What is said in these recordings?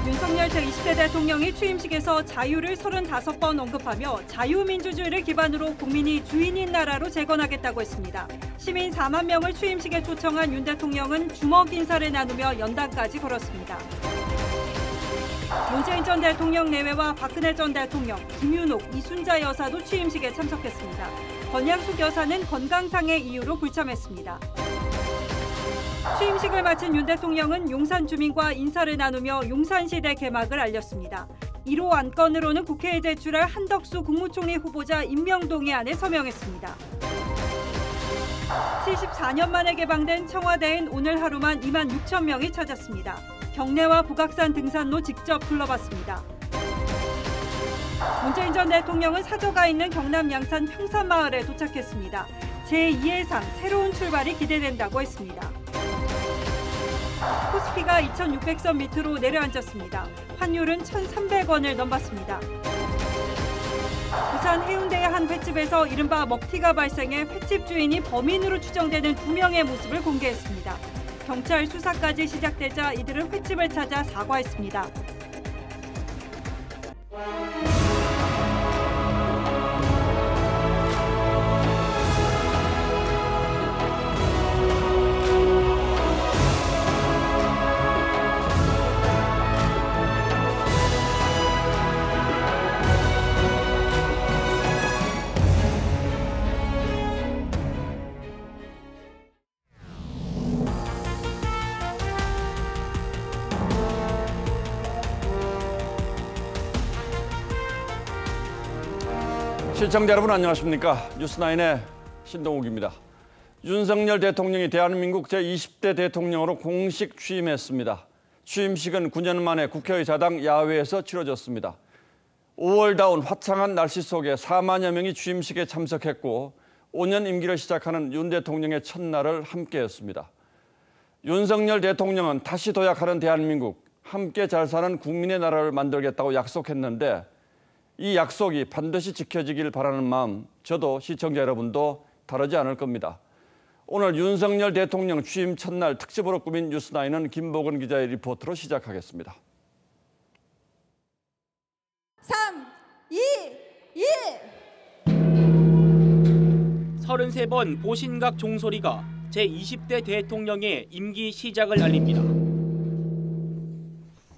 윤석열 제20대 대통령이 취임식에서 자유를 35번 언급하며 자유민주주의를 기반으로 국민이 주인인 나라로 재건하겠다고 했습니다. 시민 4만 명을 취임식에 초청한 윤 대통령은 주먹 인사를 나누며 연단까지 걸었습니다. 문재인 전 대통령 내외와 박근혜 전 대통령, 김윤옥, 이순자 여사도 취임식에 참석했습니다. 권양숙 여사는 건강상의 이유로 불참했습니다. 취임식을 마친 윤 대통령은 용산 주민과 인사를 나누며 용산시대 개막을 알렸습니다. 1호 안건으로는 국회에 제출할 한덕수 국무총리 후보자 임명동의안에 서명했습니다. 74년 만에 개방된 청와대엔 오늘 하루만 2만 6천 명이 찾았습니다. 경내와 북악산 등산로 직접 둘러봤습니다. 문재인 전 대통령은 사저가 있는 경남 양산 평산마을에 도착했습니다. 제2회상 새로운 출발이 기대된다고 했습니다. 코스피가 2,600선 밑으로 내려앉았습니다. 환율은 1,300원을 넘봤습니다. 부산 해운대의 한 횟집에서 이른바 먹튀가 발생해 횟집 주인이 범인으로 추정되는 2명의 모습을 공개했습니다. 경찰 수사까지 시작되자 이들은 횟집을 찾아 사과했습니다. 시청자 여러분 안녕하십니까? 뉴스9의 신동욱입니다. 윤석열 대통령이 대한민국 제20대 대통령으로 공식 취임했습니다. 취임식은 9년 만에 국회의사당 야외에서 치러졌습니다. 5월다운 화창한 날씨 속에 4만여 명이 취임식에 참석했고 5년 임기를 시작하는 윤 대통령의 첫날을 함께했습니다. 윤석열 대통령은 다시 도약하는 대한민국, 함께 잘 사는 국민의 나라를 만들겠다고 약속했는데 이 약속이 반드시 지켜지길 바라는 마음, 저도 시청자 여러분도 다르지 않을 겁니다. 오늘 윤석열 대통령 취임 첫날 특집으로 꾸민 뉴스9은 김복은 기자의 리포트로 시작하겠습니다. 3, 2, 1 33번 보신각 종소리가 제20대 대통령의 임기 시작을 알립니다.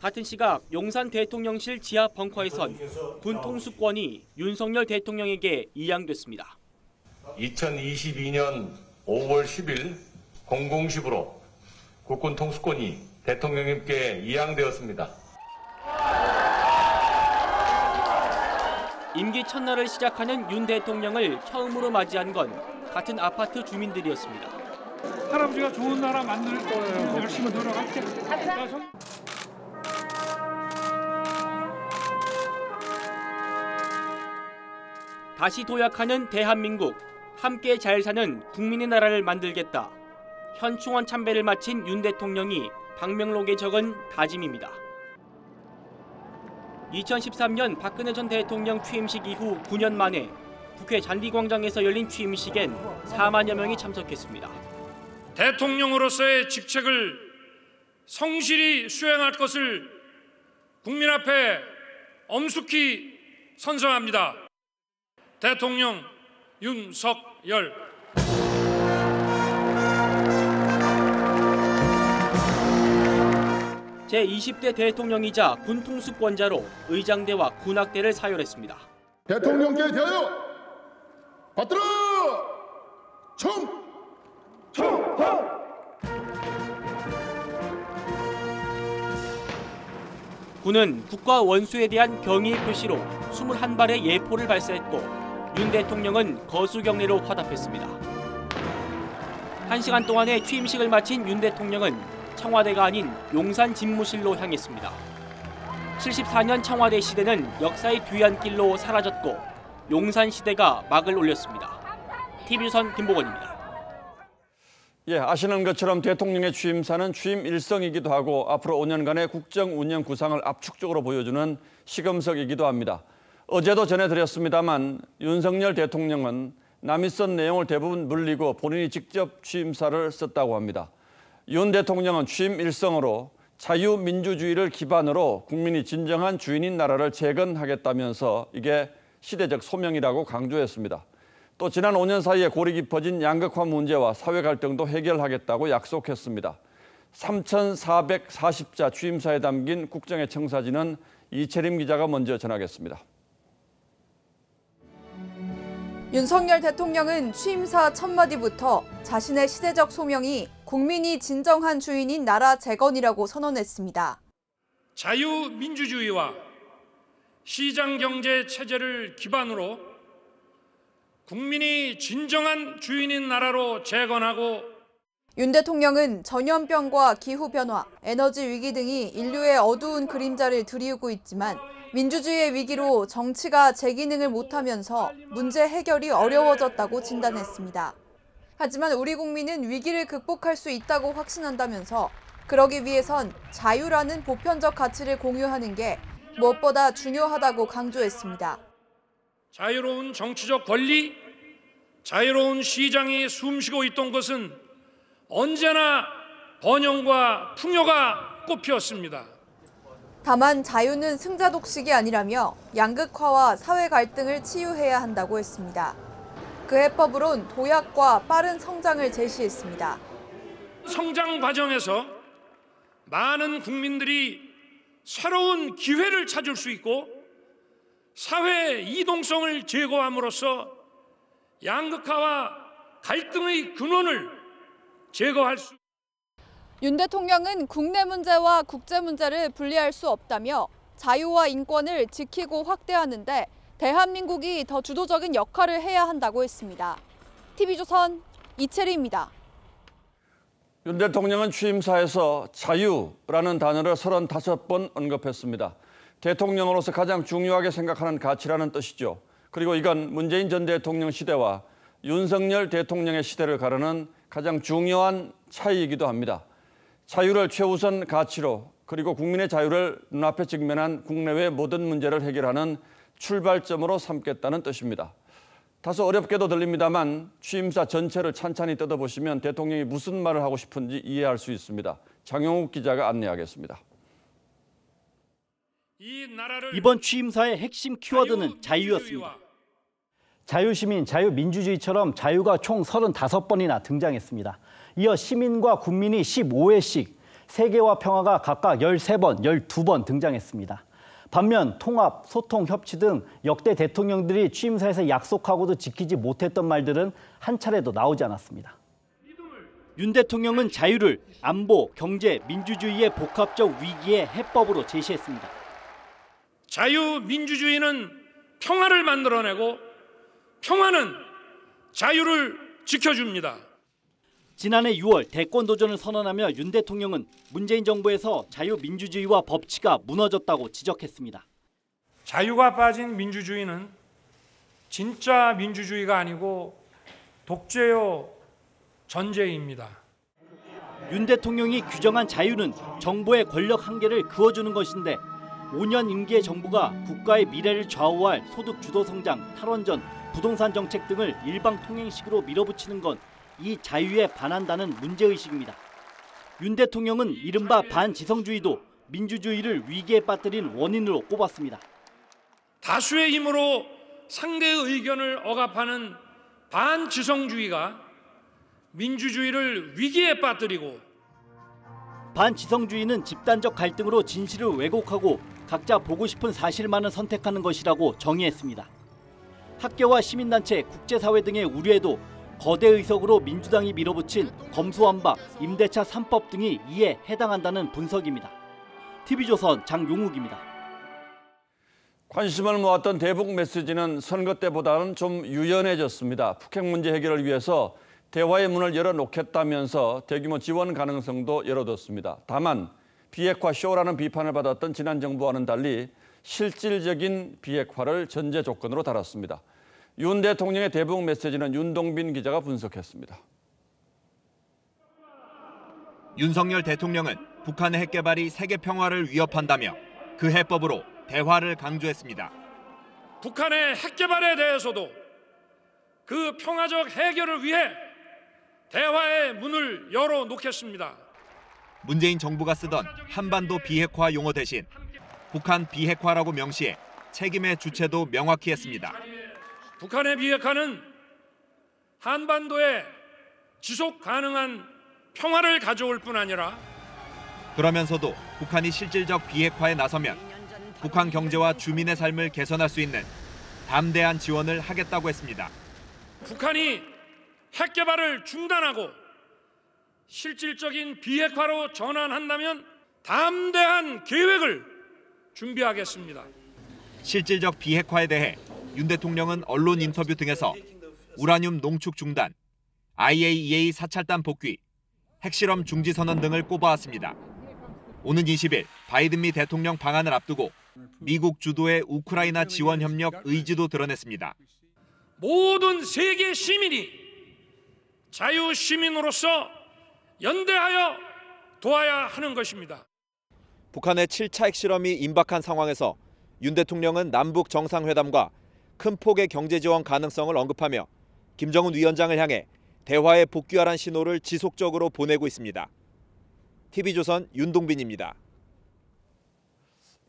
같은 시각 용산 대통령실 지하 벙커에선 군 통수권이 윤석열 대통령에게 이양됐습니다. 2022년 5월 10일 0010으로 국군 통수권이 대통령님께 이양되었습니다. 임기 첫날을 시작하는 윤 대통령을 처음으로 맞이한 건 같은 아파트 주민들이었습니다. 할아버지가 좋은 나라 만들 거예요. 열심히 노력할게. 다시 도약하는 대한민국, 함께 잘 사는 국민의 나라를 만들겠다. 현충원 참배를 마친 윤 대통령이 방명록에 적은 다짐입니다. 2013년 박근혜 전 대통령 취임식 이후 9년 만에 국회 잔디광장에서 열린 취임식엔 4만여 명이 참석했습니다. 대통령으로서의 직책을 성실히 수행할 것을 국민 앞에 엄숙히 선서합니다. 대통령 윤석열. 제20대 대통령이자 군 통수권자로 의장대와 군악대를 사열했습니다. 대통령께 대하여 받들어! 청하! 군은 국가 원수에 대한 경의의 표시로 21발의 예포를 발사했고 윤 대통령은 거수경례로 화답했습니다. 1시간 동안의 취임식을 마친 윤 대통령은 청와대가 아닌 용산 집무실로 향했습니다. 74년 청와대 시대는 역사의 뒤안길로 사라졌고 용산 시대가 막을 올렸습니다. TV조선 김복원입니다. 아시는 것처럼 대통령의 취임사는 취임 일성이기도 하고 앞으로 5년간의 국정 운영 구상을 압축적으로 보여주는 시금석이기도 합니다. 어제도 전해드렸습니다만 윤석열 대통령은 남이 쓴 내용을 대부분 물리고 본인이 직접 취임사를 썼다고 합니다. 윤 대통령은 취임 일성으로 자유민주주의를 기반으로 국민이 진정한 주인인 나라를 재건하겠다면서 이게 시대적 소명이라고 강조했습니다. 또 지난 5년 사이에 골이 깊어진 양극화 문제와 사회 갈등도 해결하겠다고 약속했습니다. 3,440자 취임사에 담긴 국정의 청사진은 이채림 기자가 먼저 전하겠습니다. 윤석열 대통령은 취임사 첫 마디부터 자신의 시대적 소명이 국민이 진정한 주인인 나라 재건이라고 선언했습니다. 자유민주주의와 시장경제 체제를 기반으로 국민이 진정한 주인인 나라로 재건하고 윤 대통령은 전염병과 기후변화, 에너지 위기 등이 인류의 어두운 그림자를 드리우고 있지만 민주주의의 위기로 정치가 제 기능을 못하면서 문제 해결이 어려워졌다고 진단했습니다. 하지만 우리 국민은 위기를 극복할 수 있다고 확신한다면서 그러기 위해선 자유라는 보편적 가치를 공유하는 게 무엇보다 중요하다고 강조했습니다. 자유로운 정치적 권리, 자유로운 시장이 숨쉬고 있던 것은 언제나 번영과 풍요가 꽃피었습니다. 다만 자유는 승자 독식이 아니라며 양극화와 사회 갈등을 치유해야 한다고 했습니다. 그 해법으론 도약과 빠른 성장을 제시했습니다. 성장 과정에서 많은 국민들이 새로운 기회를 찾을 수 있고 사회 이동성을 제거함으로써 양극화와 갈등의 근원을 제거할 수. 윤 대통령은 국내 문제와 국제 문제를 분리할 수 없다며 자유와 인권을 지키고 확대하는데 대한민국이 더 주도적인 역할을 해야 한다고 했습니다. TV조선 이채리입니다. 윤 대통령은 취임사에서 자유라는 단어를 35번 언급했습니다. 대통령으로서 가장 중요하게 생각하는 가치라는 뜻이죠. 그리고 이건 문재인 전 대통령 시대와 윤석열 대통령의 시대를 가르는 가장 중요한 차이이기도 합니다. 자유를 최우선 가치로 그리고 국민의 자유를 눈앞에 직면한 국내외 모든 문제를 해결하는 출발점으로 삼겠다는 뜻입니다. 다소 어렵게도 들립니다만 취임사 전체를 찬찬히 뜯어보시면 대통령이 무슨 말을 하고 싶은지 이해할 수 있습니다. 장영욱 기자가 안내하겠습니다. 이번 취임사의 핵심 키워드는 자유였습니다. 자유시민, 자유민주주의처럼 자유가 총 35번이나 등장했습니다. 이어 시민과 국민이 15회씩, 세계와 평화가 각각 13번, 12번 등장했습니다. 반면 통합, 소통, 협치 등 역대 대통령들이 취임사에서 약속하고도 지키지 못했던 말들은 한 차례도 나오지 않았습니다. 윤 대통령은 자유를 안보, 경제, 민주주의의 복합적 위기의 해법으로 제시했습니다. 자유민주주의는 평화를 만들어내고 평화는 자유를 지켜줍니다. 지난해 6월 대권 도전을 선언하며 윤 대통령은 문재인 정부에서 자유민주주의와 법치가 무너졌다고 지적했습니다. 자유가 빠진 민주주의는 진짜 민주주의가 아니고 독재요 전제입니다. 윤 대통령이 규정한 자유는 정부의 권력 한계를 그어주는 것인데 5년 임기의 정부가 국가의 미래를 좌우할 소득 주도 성장, 탈원전, 부동산 정책 등을 일방통행식으로 밀어붙이는 건 이 자유에 반한다는 문제의식입니다. 윤 대통령은 이른바 반지성주의도 민주주의를 위기에 빠뜨린 원인으로 꼽았습니다. 다수의 힘으로 상대의 의견을 억압하는 반지성주의가 민주주의를 위기에 빠뜨리고 반지성주의는 집단적 갈등으로 진실을 왜곡하고 각자 보고 싶은 사실만을 선택하는 것이라고 정의했습니다. 학계와 시민단체, 국제사회 등의 우려에도 거대 의석으로 민주당이 밀어붙인 검수완박, 임대차 3법 등이 이에 해당한다는 분석입니다. TV조선 장용욱입니다. 관심을 모았던 대북 메시지는 선거 때보다는 좀 유연해졌습니다. 북핵 문제 해결을 위해서 대화의 문을 열어놓겠다면서 대규모 지원 가능성도 열어뒀습니다. 다만 비핵화 쇼라는 비판을 받았던 지난 정부와는 달리 실질적인 비핵화를 전제 조건으로 달았습니다. 윤 대통령의 대북 메시지는 윤동빈 기자가 분석했습니다. 윤석열 대통령은 북한의 핵 개발이 세계 평화를 위협한다며 그 해법으로 대화를 강조했습니다. 북한의 핵 개발에 대해서도 그 평화적 해결을 위해 대화의 문을 열어놓겠습니다. 문재인 정부가 쓰던 한반도 비핵화 용어 대신 북한 비핵화라고 명시해 책임의 주체도 명확히 했습니다. 북한의 비핵화는 한반도에 지속 가능한 평화를 가져올 뿐 아니라 그러면서도 북한이 실질적 비핵화에 나서면 북한 경제와 주민의 삶을 개선할 수 있는 담대한 지원을 하겠다고 했습니다. 북한이 핵 개발을 중단하고 실질적인 비핵화로 전환한다면 담대한 계획을 준비하겠습니다. 실질적 비핵화에 대해 윤 대통령은 언론 인터뷰 등에서 우라늄 농축 중단, IAEA 사찰단 복귀, 핵실험 중지 선언 등을 꼽아왔습니다. 오는 20일 바이든 미 대통령 방한을 앞두고 미국 주도의 우크라이나 지원 협력 의지도 드러냈습니다. 모든 세계 시민이 자유 시민으로서 연대하여 도와야 하는 것입니다. 북한의 7차 핵실험이 임박한 상황에서 윤 대통령은 남북 정상회담과 큰 폭의 경제 지원 가능성을 언급하며 김정은 위원장을 향해 대화에 복귀하라는 신호를 지속적으로 보내고 있습니다. TV조선 윤동빈입니다.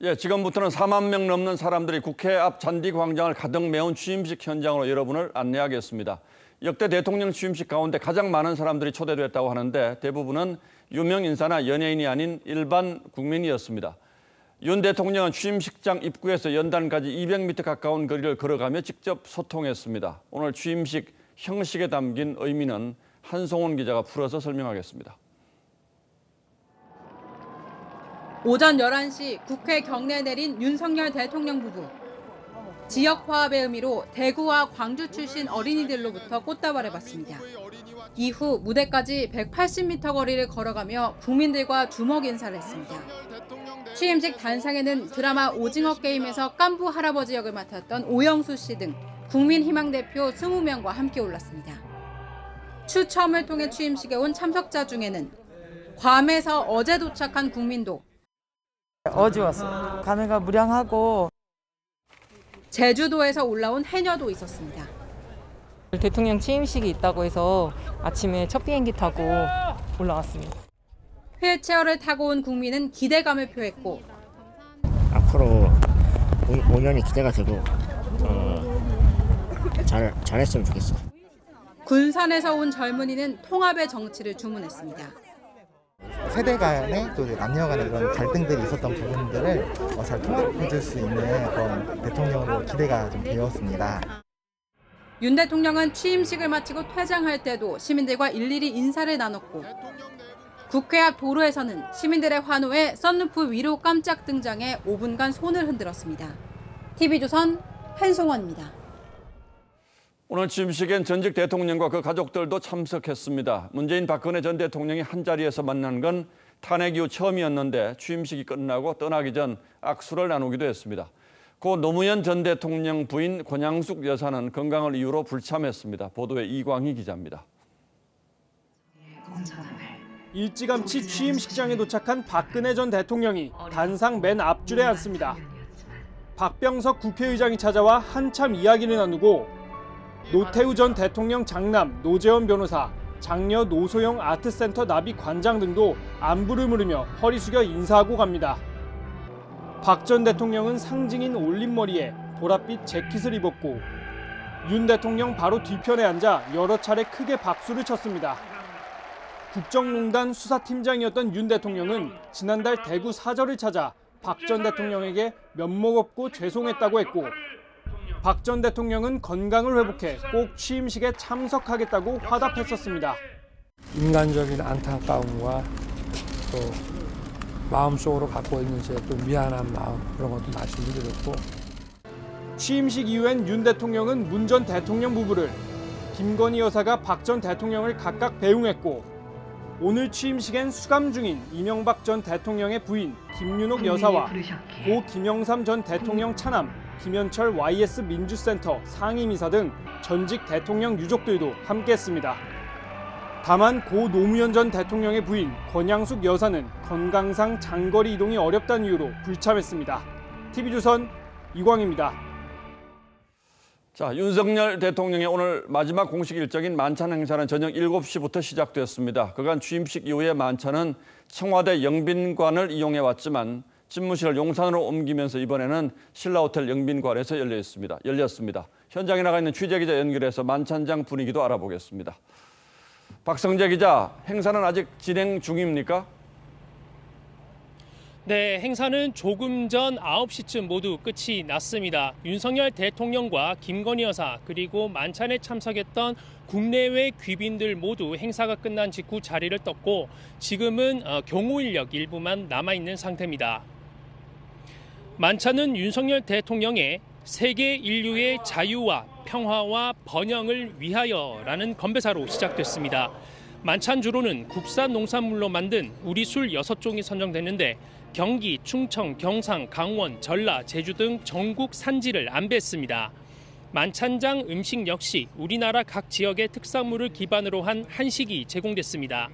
예, 지금부터는 4만 명 넘는 사람들이 국회 앞 잔디광장을 가득 메운 취임식 현장으로 여러분을 안내하겠습니다. 역대 대통령 취임식 가운데 가장 많은 사람들이 초대됐다고 하는데 대부분은 유명 인사나 연예인이 아닌 일반 국민이었습니다. 윤 대통령은 취임식장 입구에서 연단까지 200m 가까운 거리를 걸어가며 직접 소통했습니다. 오늘 취임식 형식에 담긴 의미는 한송원 기자가 풀어서 설명하겠습니다. 오전 11시 국회 경내에 내린 윤석열 대통령 부부. 지역 화합의 의미로 대구와 광주 출신 어린이들로부터 꽃다발을 받습니다. 이후 무대까지 180m 거리를 걸어가며 국민들과 주먹 인사를 했습니다. 취임식 단상에는 드라마 오징어 게임에서 깐부 할아버지 역을 맡았던 오영수 씨 등 국민희망 대표 20명과 함께 올랐습니다. 추첨을 통해 취임식에 온 참석자 중에는 괌에서 어제 도착한 국민도 어제 왔어요. 감회가 무량하고 제주도에서 올라온 해녀도 있었습니다. 대통령 취임식이 있다고 해서 아침에 첫 비행기 타고 올라왔습니다. 휠체어를 타고 온 국민은 기대감을 표했고 앞으로 5년이 기대가 되고 잘했으면 좋겠어. 군산에서 온 젊은이는 통합의 정치를 주문했습니다. 세대 간에 또 남녀 간의 그런 갈등들이 있었던 부분들을 잘 통합해줄 수 있는 그런 대통령으로 기대가 좀 되었습니다. 윤 대통령은 취임식을 마치고 퇴장할 때도 시민들과 일일이 인사를 나눴고 국회 앞 도로에서는 시민들의 환호에 썬루프 위로 깜짝 등장해 5분간 손을 흔들었습니다. TV조선 한송원입니다. 오늘 취임식엔 전직 대통령과 그 가족들도 참석했습니다. 문재인 박근혜 전 대통령이 한자리에서 만난 건 탄핵 이후 처음이었는데 취임식이 끝나고 떠나기 전 악수를 나누기도 했습니다. 고 노무현 전 대통령 부인 권양숙 여사는 건강을 이유로 불참했습니다. 보도에 이광희 기자입니다. 일찌감치 취임식장에 도착한 박근혜 전 대통령이 단상 맨 앞줄에 앉습니다. 박병석 국회의장이 찾아와 한참 이야기를 나누고 노태우 전 대통령 장남 노재원 변호사, 장녀 노소영 아트센터 나비 관장 등도 안부를 물으며 허리 숙여 인사하고 갑니다. 박 전 대통령은 상징인 올림머리에 보랏빛 재킷을 입었고 윤 대통령 바로 뒤편에 앉아 여러 차례 크게 박수를 쳤습니다. 국정농단 수사팀장이었던 윤 대통령은 지난달 대구 사저를 찾아 박 전 대통령에게 면목 없고 죄송했다고 했고 박 전 대통령은 건강을 회복해 꼭 취임식에 참석하겠다고 화답했었습니다. 인간적인 안타까움과 또 마음속으로 갖고 있는 제 또 미안한 마음 그런 것도 말씀드렸고 취임식 이후엔 윤 대통령은 문 전 대통령 부부를, 김건희 여사가 박 전 대통령을 각각 배웅했고 오늘 취임식엔 수감 중인 이명박 전 대통령의 부인 김윤옥 여사와 고 김영삼 전 대통령 차남 김현철 YS 민주센터 상임이사 등 전직 대통령 유족들도 함께했습니다. 다만 고 노무현 전 대통령의 부인 권양숙 여사는 건강상 장거리 이동이 어렵다는 이유로 불참했습니다. TV조선 이광희입니다. 자, 윤석열 대통령의 오늘 마지막 공식 일정인 만찬 행사는 저녁 7시부터 시작됐습니다. 그간 취임식 이후에 만찬은 청와대 영빈관을 이용해 왔지만 집무실을 용산으로 옮기면서 이번에는 신라호텔 영빈관에서 열렸습니다. 현장에 나가 있는 취재기자 연결해서 만찬장 분위기도 알아보겠습니다. 박성재 기자, 행사는 아직 진행 중입니까? 네, 행사는 조금 전 9시쯤 모두 끝이 났습니다. 윤석열 대통령과 김건희 여사 그리고 만찬에 참석했던 국내외 귀빈들 모두 행사가 끝난 직후 자리를 떴고 지금은 경호인력 일부만 남아있는 상태입니다. 만찬은 윤석열 대통령의 세계 인류의 자유와 평화와 번영을 위하여라는 건배사로 시작됐습니다. 만찬 주로는 국산 농산물로 만든 우리 술 6종이 선정됐는데 경기, 충청, 경상, 강원, 전라, 제주 등 전국 산지를 안배했습니다. 만찬장 음식 역시 우리나라 각 지역의 특산물을 기반으로 한 한식이 제공됐습니다.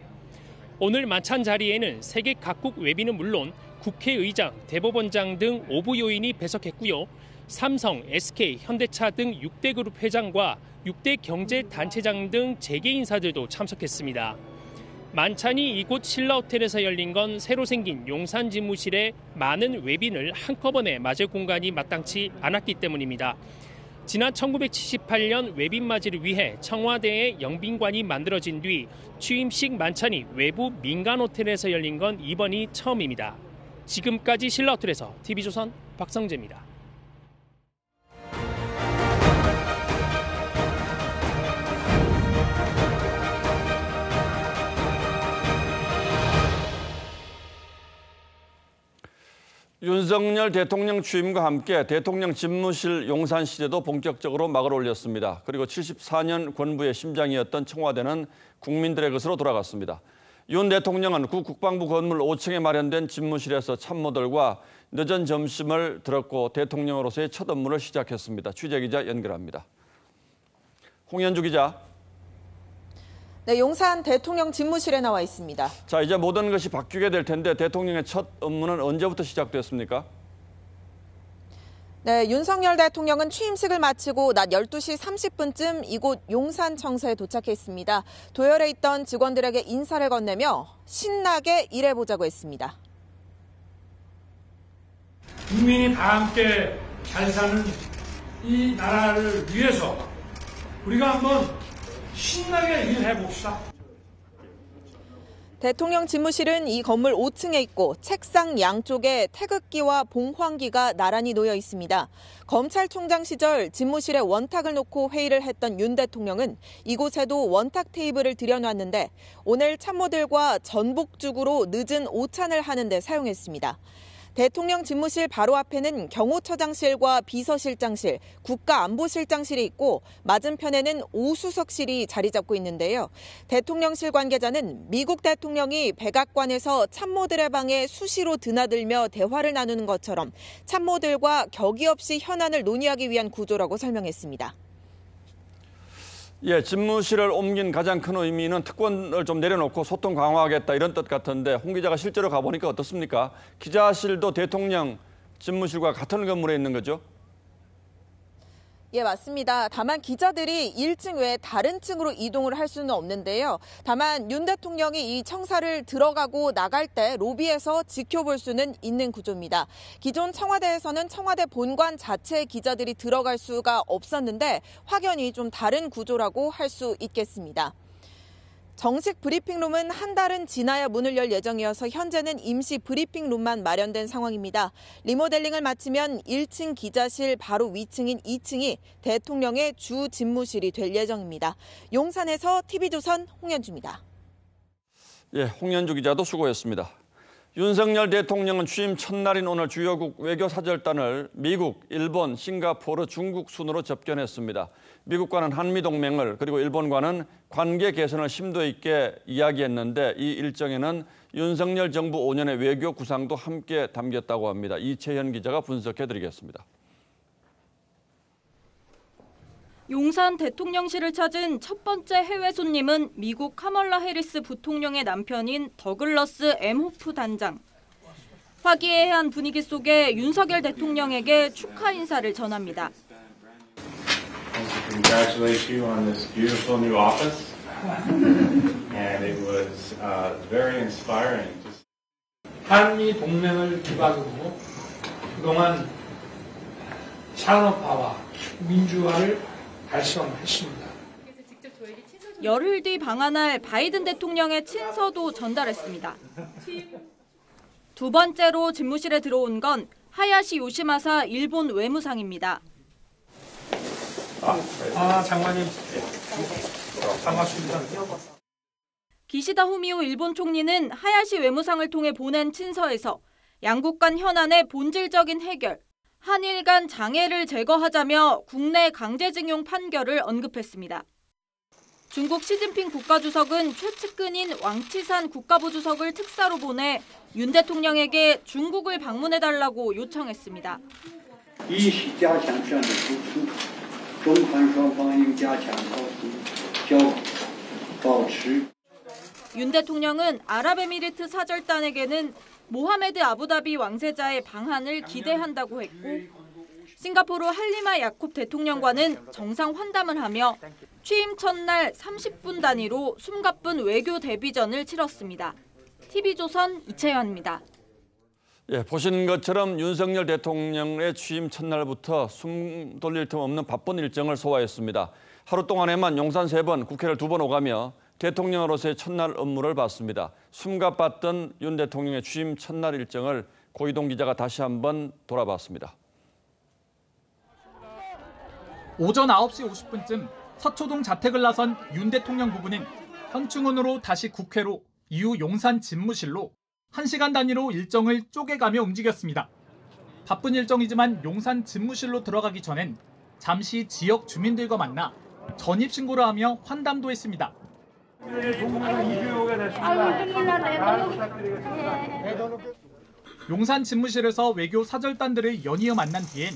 오늘 만찬 자리에는 세계 각국 외빈은 물론 국회의장, 대법원장 등 5부 요인이 배석했고요. 삼성, SK, 현대차 등 6대 그룹 회장과 6대 경제단체장 등 재계 인사들도 참석했습니다. 만찬이 이곳 신라호텔에서 열린 건 새로 생긴 용산 집무실에 많은 외빈을 한꺼번에 맞을 공간이 마땅치 않았기 때문입니다. 지난 1978년 외빈 맞이를 위해 청와대의 영빈관이 만들어진 뒤 취임식 만찬이 외부 민간 호텔에서 열린 건 이번이 처음입니다. 지금까지 신라호텔에서 TV조선 박성재입니다. 윤석열 대통령 취임과 함께 대통령 집무실 용산 시대도 본격적으로 막을 올렸습니다. 그리고 74년 권부의 심장이었던 청와대는 국민들의 것으로 돌아갔습니다. 윤 대통령은 구 국방부 건물 5층에 마련된 집무실에서 참모들과 늦은 점심을 들었고 대통령으로서의 첫 업무를 시작했습니다. 취재기자 연결합니다. 홍현주 기자. 네, 용산 대통령 집무실에 나와 있습니다. 자, 이제 모든 것이 바뀌게 될 텐데 대통령의 첫 업무는 언제부터 시작됐습니까? 네, 윤석열 대통령은 취임식을 마치고 낮 12시 30분쯤 이곳 용산청사에 도착했습니다. 도열해 있던 직원들에게 인사를 건네며 신나게 일해보자고 했습니다. 국민이 다 함께 잘 사는 이 나라를 위해서 우리가 한번 신나게 일해봅시다. 대통령 집무실은 이 건물 5층에 있고 책상 양쪽에 태극기와 봉황기가 나란히 놓여 있습니다. 검찰총장 시절 집무실에 원탁을 놓고 회의를 했던 윤 대통령은 이곳에도 원탁 테이블을 들여놨는데 오늘 참모들과 전복죽으로 늦은 오찬을 하는 데 사용했습니다. 대통령 집무실 바로 앞에는 경호처장실과 비서실장실, 국가안보실장실이 있고 맞은편에는 오수석실이 자리 잡고 있는데요. 대통령실 관계자는 미국 대통령이 백악관에서 참모들의 방에 수시로 드나들며 대화를 나누는 것처럼 참모들과 격의 없이 현안을 논의하기 위한 구조라고 설명했습니다. 예, 집무실을 옮긴 가장 큰 의미는 특권을 좀 내려놓고 소통 강화하겠다 이런 뜻 같은데 홍 기자가 실제로 가보니까 어떻습니까? 기자실도 대통령 집무실과 같은 건물에 있는 거죠? 예, 맞습니다. 다만 기자들이 1층 외에 다른 층으로 이동을 할 수는 없는데요. 다만 윤 대통령이 이 청사를 들어가고 나갈 때 로비에서 지켜볼 수는 있는 구조입니다. 기존 청와대에서는 청와대 본관 자체에 기자들이 들어갈 수가 없었는데 확연히 좀 다른 구조라고 할 수 있겠습니다. 정식 브리핑룸은 한 달은 지나야 문을 열 예정이어서 현재는 임시 브리핑룸만 마련된 상황입니다. 리모델링을 마치면 1층 기자실 바로 위층인 2층이 대통령의 주 집무실이 될 예정입니다. 용산에서 TV조선 홍현주입니다. 예, 홍현주 기자도 수고했습니다. 윤석열 대통령은 취임 첫날인 오늘 주요국 외교사절단을 미국, 일본, 싱가포르, 중국 순으로 접견했습니다. 미국과는 한미동맹을 그리고 일본과는 관계 개선을 심도 있게 이야기했는데 이 일정에는 윤석열 정부 5년의 외교 구상도 함께 담겼다고 합니다. 이채현 기자가 분석해드리겠습니다. 용산 대통령실을 찾은 첫 번째 해외 손님은 미국 카멀라 해리스 부통령의 남편인 더글러스 M. 호프 단장. 화기애애한 분위기 속에 윤석열 대통령에게 축하 인사를 전합니다. congratulate you on this beautiful new office. And it was very inspiring. 한미 동맹을 기반으로 그동안 산업화와 민주화를 달성했습니다. 열흘 뒤 방한할 바이든 대통령의 친서도 전달했습니다. 두 번째로 집무실에 들어온 건 하야시 요시마사 일본 외무상입니다. 장관님 반갑습니다. 기시다 후미오 일본 총리는 하야시 외무상을 통해 보낸 친서에서 양국 간 현안의 본질적인 해결, 한일 간 장애를 제거하자며 국내 강제징용 판결을 언급했습니다. 중국 시진핑 국가주석은 최측근인 왕치산 국가부주석을 특사로 보내 윤 대통령에게 중국을 방문해달라고 요청했습니다. 윤 대통령은 아랍에미리트 사절단에게는 모하메드 아부다비 왕세자의 방한을 기대한다고 했고 싱가포르 할리마 야콥 대통령과는 정상 환담을 하며 취임 첫날 30분 단위로 숨가쁜 외교 대비전을 치렀습니다. TV조선 이채연입니다. 예, 보신 것처럼 윤석열 대통령의 취임 첫날부터 숨 돌릴 틈 없는 바쁜 일정을 소화했습니다. 하루 동안에만 용산 3번, 국회를 2번 오가며 대통령으로서의 첫날 업무를 봤습니다. 숨가빴던 윤 대통령의 취임 첫날 일정을 고이동 기자가 다시 한번 돌아봤습니다. 오전 9시 50분쯤 서초동 자택을 나선 윤 대통령 부부는 현충원으로 다시 국회로 이후 용산 집무실로 1시간 단위로 일정을 쪼개가며 움직였습니다. 바쁜 일정이지만 용산 집무실로 들어가기 전엔 잠시 지역 주민들과 만나 전입신고를 하며 환담도 했습니다. 용산 집무실에서 외교 사절단들을 연이어 만난 뒤엔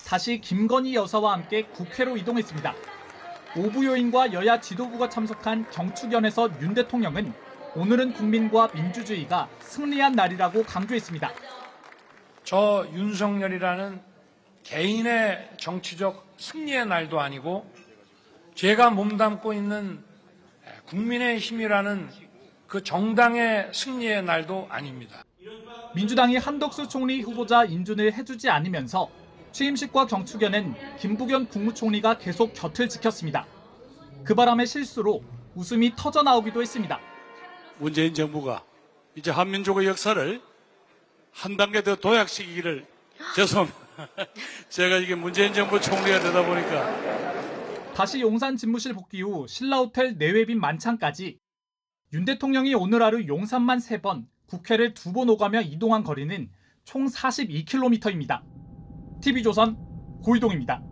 다시 김건희 여사와 함께 국회로 이동했습니다. 오부 요인과 여야 지도부가 참석한 경축연에서 윤 대통령은 오늘은 국민과 민주주의가 승리한 날이라고 강조했습니다. 저 윤석열이라는 개인의 정치적 승리의 날도 아니고 제가 몸담고 있는 국민의힘이라는 그 정당의 승리의 날도 아닙니다. 민주당이 한덕수 총리 후보자 인준을 해주지 않으면서 취임식과 경축연은 김부겸 국무총리가 계속 곁을 지켰습니다. 그 바람에 실수로 웃음이 터져나오기도 했습니다. 문재인 정부가 이제 한민족의 역사를 한 단계 더 도약시키기를 제가 이게 문재인 정부 총리가 되다 보니까 다시 용산 집무실 복귀 후 신라호텔 내외빈 만찬까지 윤 대통령이 오늘 하루 용산만 3번, 국회를 2번 오가며 이동한 거리는 총 42km입니다. TV조선 고이동입니다.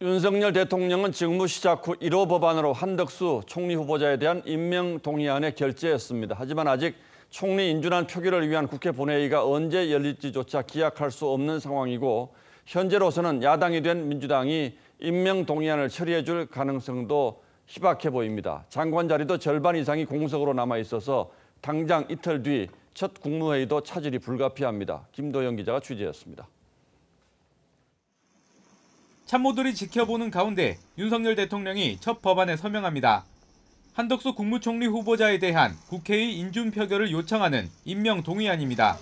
윤석열 대통령은 직무 시작 후 1호 법안으로 한덕수 총리 후보자에 대한 임명 동의안에 결재했습니다. 하지만 아직 총리 인준안 표결을 위한 국회 본회의가 언제 열릴지조차 기약할 수 없는 상황이고 현재로서는 야당이 된 민주당이 임명 동의안을 처리해 줄 가능성도 희박해 보입니다. 장관 자리도 절반 이상이 공석으로 남아 있어서 당장 이틀 뒤 첫 국무회의도 차질이 불가피합니다. 김도영 기자가 취재했습니다. 참모들이 지켜보는 가운데 윤석열 대통령이 첫 법안에 서명합니다. 한덕수 국무총리 후보자에 대한 국회의 인준 표결을 요청하는 임명 동의안입니다.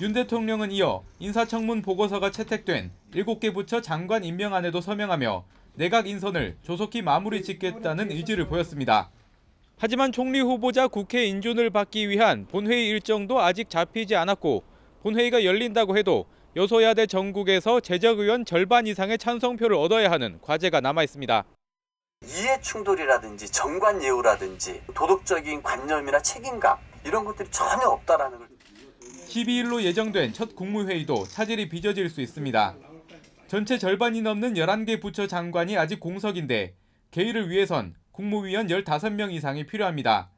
윤 대통령은 이어 인사청문 보고서가 채택된 7개 부처 장관 임명안에도 서명하며 내각 인선을 조속히 마무리 짓겠다는 의지를 보였습니다. 하지만 총리 후보자 국회 인준을 받기 위한 본회의 일정도 아직 잡히지 않았고 본회의가 열린다고 해도 여소야대 전국에서 재적의원 절반 이상의 찬성표를 얻어야 하는 과제가 남아있습니다. 이해 충돌이라든지 정관 예우라든지 도덕적인 관념이나 책임감 이런 것들이 전혀 없다라는 걸. 12일로 예정된 첫 국무회의도 차질이 빚어질 수 있습니다. 전체 절반이 넘는 11개 부처 장관이 아직 공석인데 개의를 위해선 국무위원 15명 이상이 필요합니다.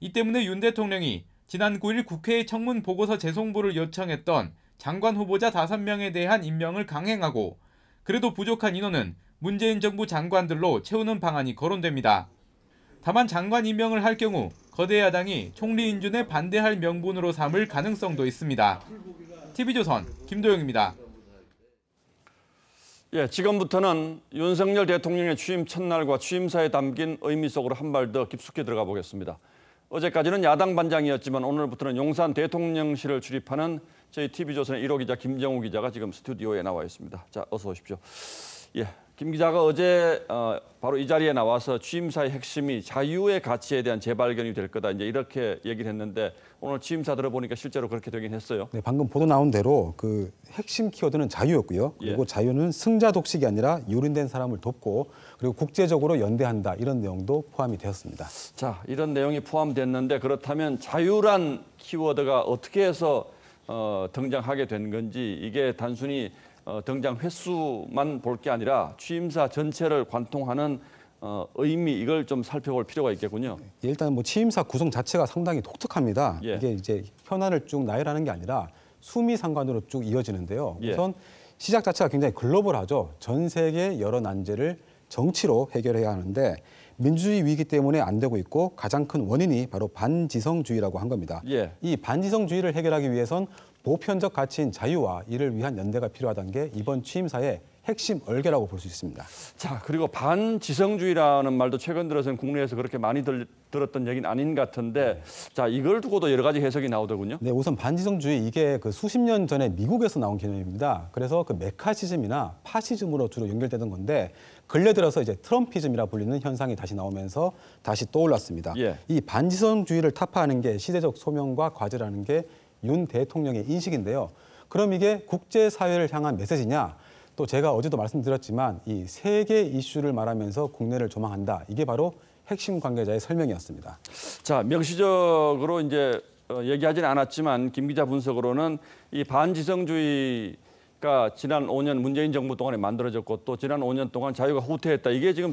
이 때문에 윤 대통령이 지난 9일 국회의 청문 보고서 재송부를 요청했던 장관 후보자 5명에 대한 임명을 강행하고 그래도 부족한 인원은 문재인 정부 장관들로 채우는 방안이 거론됩니다. 다만 장관 임명을 할 경우 거대 야당이 총리 인준에 반대할 명분으로 삼을 가능성도 있습니다. TV조선 김도영입니다. 예, 지금부터는 윤석열 대통령의 취임 첫날과 취임사에 담긴 의미 속으로 한 발 더 깊숙이 들어가 보겠습니다. 어제까지는 야당 반장이었지만 오늘부터는 용산 대통령실을 출입하는 저희 TV조선의 1호 기자 김정우 기자가 지금 스튜디오에 나와 있습니다. 자, 어서 오십시오. 예, 김 기자가 어제 바로 이 자리에 나와서 취임사의 핵심이 자유의 가치에 대한 재발견이 될 거다, 이제 이렇게 얘기를 했는데 오늘 취임사 들어보니까 실제로 그렇게 되긴 했어요. 네, 방금 보도 나온 대로 그 핵심 키워드는 자유였고요. 그리고 자유는 승자 독식이 아니라 유린된 사람을 돕고 그리고 국제적으로 연대한다, 이런 내용도 포함이 되었습니다. 자, 이런 내용이 포함됐는데 그렇다면 자유란 키워드가 어떻게 해서 등장하게 된 건지, 이게 단순히 등장 횟수만 볼 게 아니라 취임사 전체를 관통하는 의미, 이걸 좀 살펴볼 필요가 있겠군요. 일단 뭐 취임사 구성 자체가 상당히 독특합니다. 예. 이게 이제 현안을 쭉 나열하는 게 아니라 수미상관으로 쭉 이어지는데요. 예. 우선 시작 자체가 굉장히 글로벌하죠. 전 세계 여러 난제를 정치로 해결해야 하는데 민주주의 위기 때문에 안 되고 있고 가장 큰 원인이 바로 반지성주의라고 한 겁니다. 예. 이 반지성주의를 해결하기 위해선 보편적 가치인 자유와 이를 위한 연대가 필요하다는 게 이번 취임사의 핵심 얼개라고 볼 수 있습니다. 자, 그리고 반지성주의라는 말도 최근 들어서는 국내에서 그렇게 많이 들었던 얘기는 아닌 것 같은데, 자, 이걸 두고도 여러 가지 해석이 나오더군요. 네, 우선 반지성주의, 이게 그 수십 년 전에 미국에서 나온 개념입니다. 그래서 그 메카시즘이나 파시즘으로 주로 연결되던 건데 근래 들어서 이제 트럼피즘이라 불리는 현상이 다시 나오면서 다시 떠올랐습니다. 예. 이 반지성주의를 타파하는 게 시대적 소명과 과제라는 게 윤 대통령의 인식인데요. 그럼 이게 국제사회를 향한 메시지냐? 또 제가 어제도 말씀드렸지만 이 세계 이슈를 말하면서 국내를 조망한다, 이게 바로 핵심 관계자의 설명이었습니다. 자, 명시적으로 이제 얘기하지는 않았지만 김 기자 분석으로는 이 반지성주의가 지난 5년 문재인 정부 동안에 만들어졌고 또 지난 5년 동안 자유가 후퇴했다, 이게 지금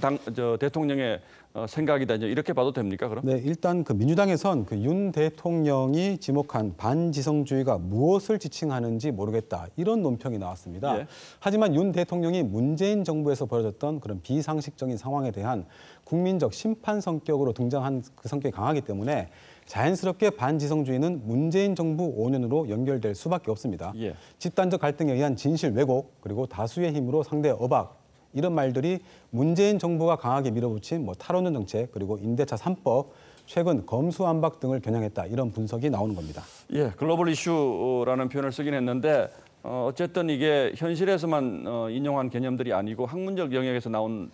대통령의 생각이다, 이제 이렇게 봐도 됩니까, 그럼? 네, 일단 그 민주당에선 그 윤 대통령이 지목한 반지성주의가 무엇을 지칭하는지 모르겠다, 이런 논평이 나왔습니다. 예. 하지만 윤 대통령이 문재인 정부에서 벌어졌던 그런 비상식적인 상황에 대한 국민적 심판 성격으로 등장한 그 성격이 강하기 때문에 자연스럽게 반지성주의는 문재인 정부 5년으로 연결될 수밖에 없습니다. 예. 집단적 갈등에 의한 진실 왜곡, 그리고 다수의 힘으로 상대 억압, 이런 말들이 문재인 정부가 강하게 밀어붙인 뭐 탈원전 정책, 그리고 임대차 3법, 최근 검수완박 등을 겨냥했다, 이런 분석이 나오는 겁니다. 예, 글로벌 이슈라는 표현을 쓰긴 했는데 어쨌든 이게 현실에서만 인용한 개념들이 아니고 학문적 영역에서 나온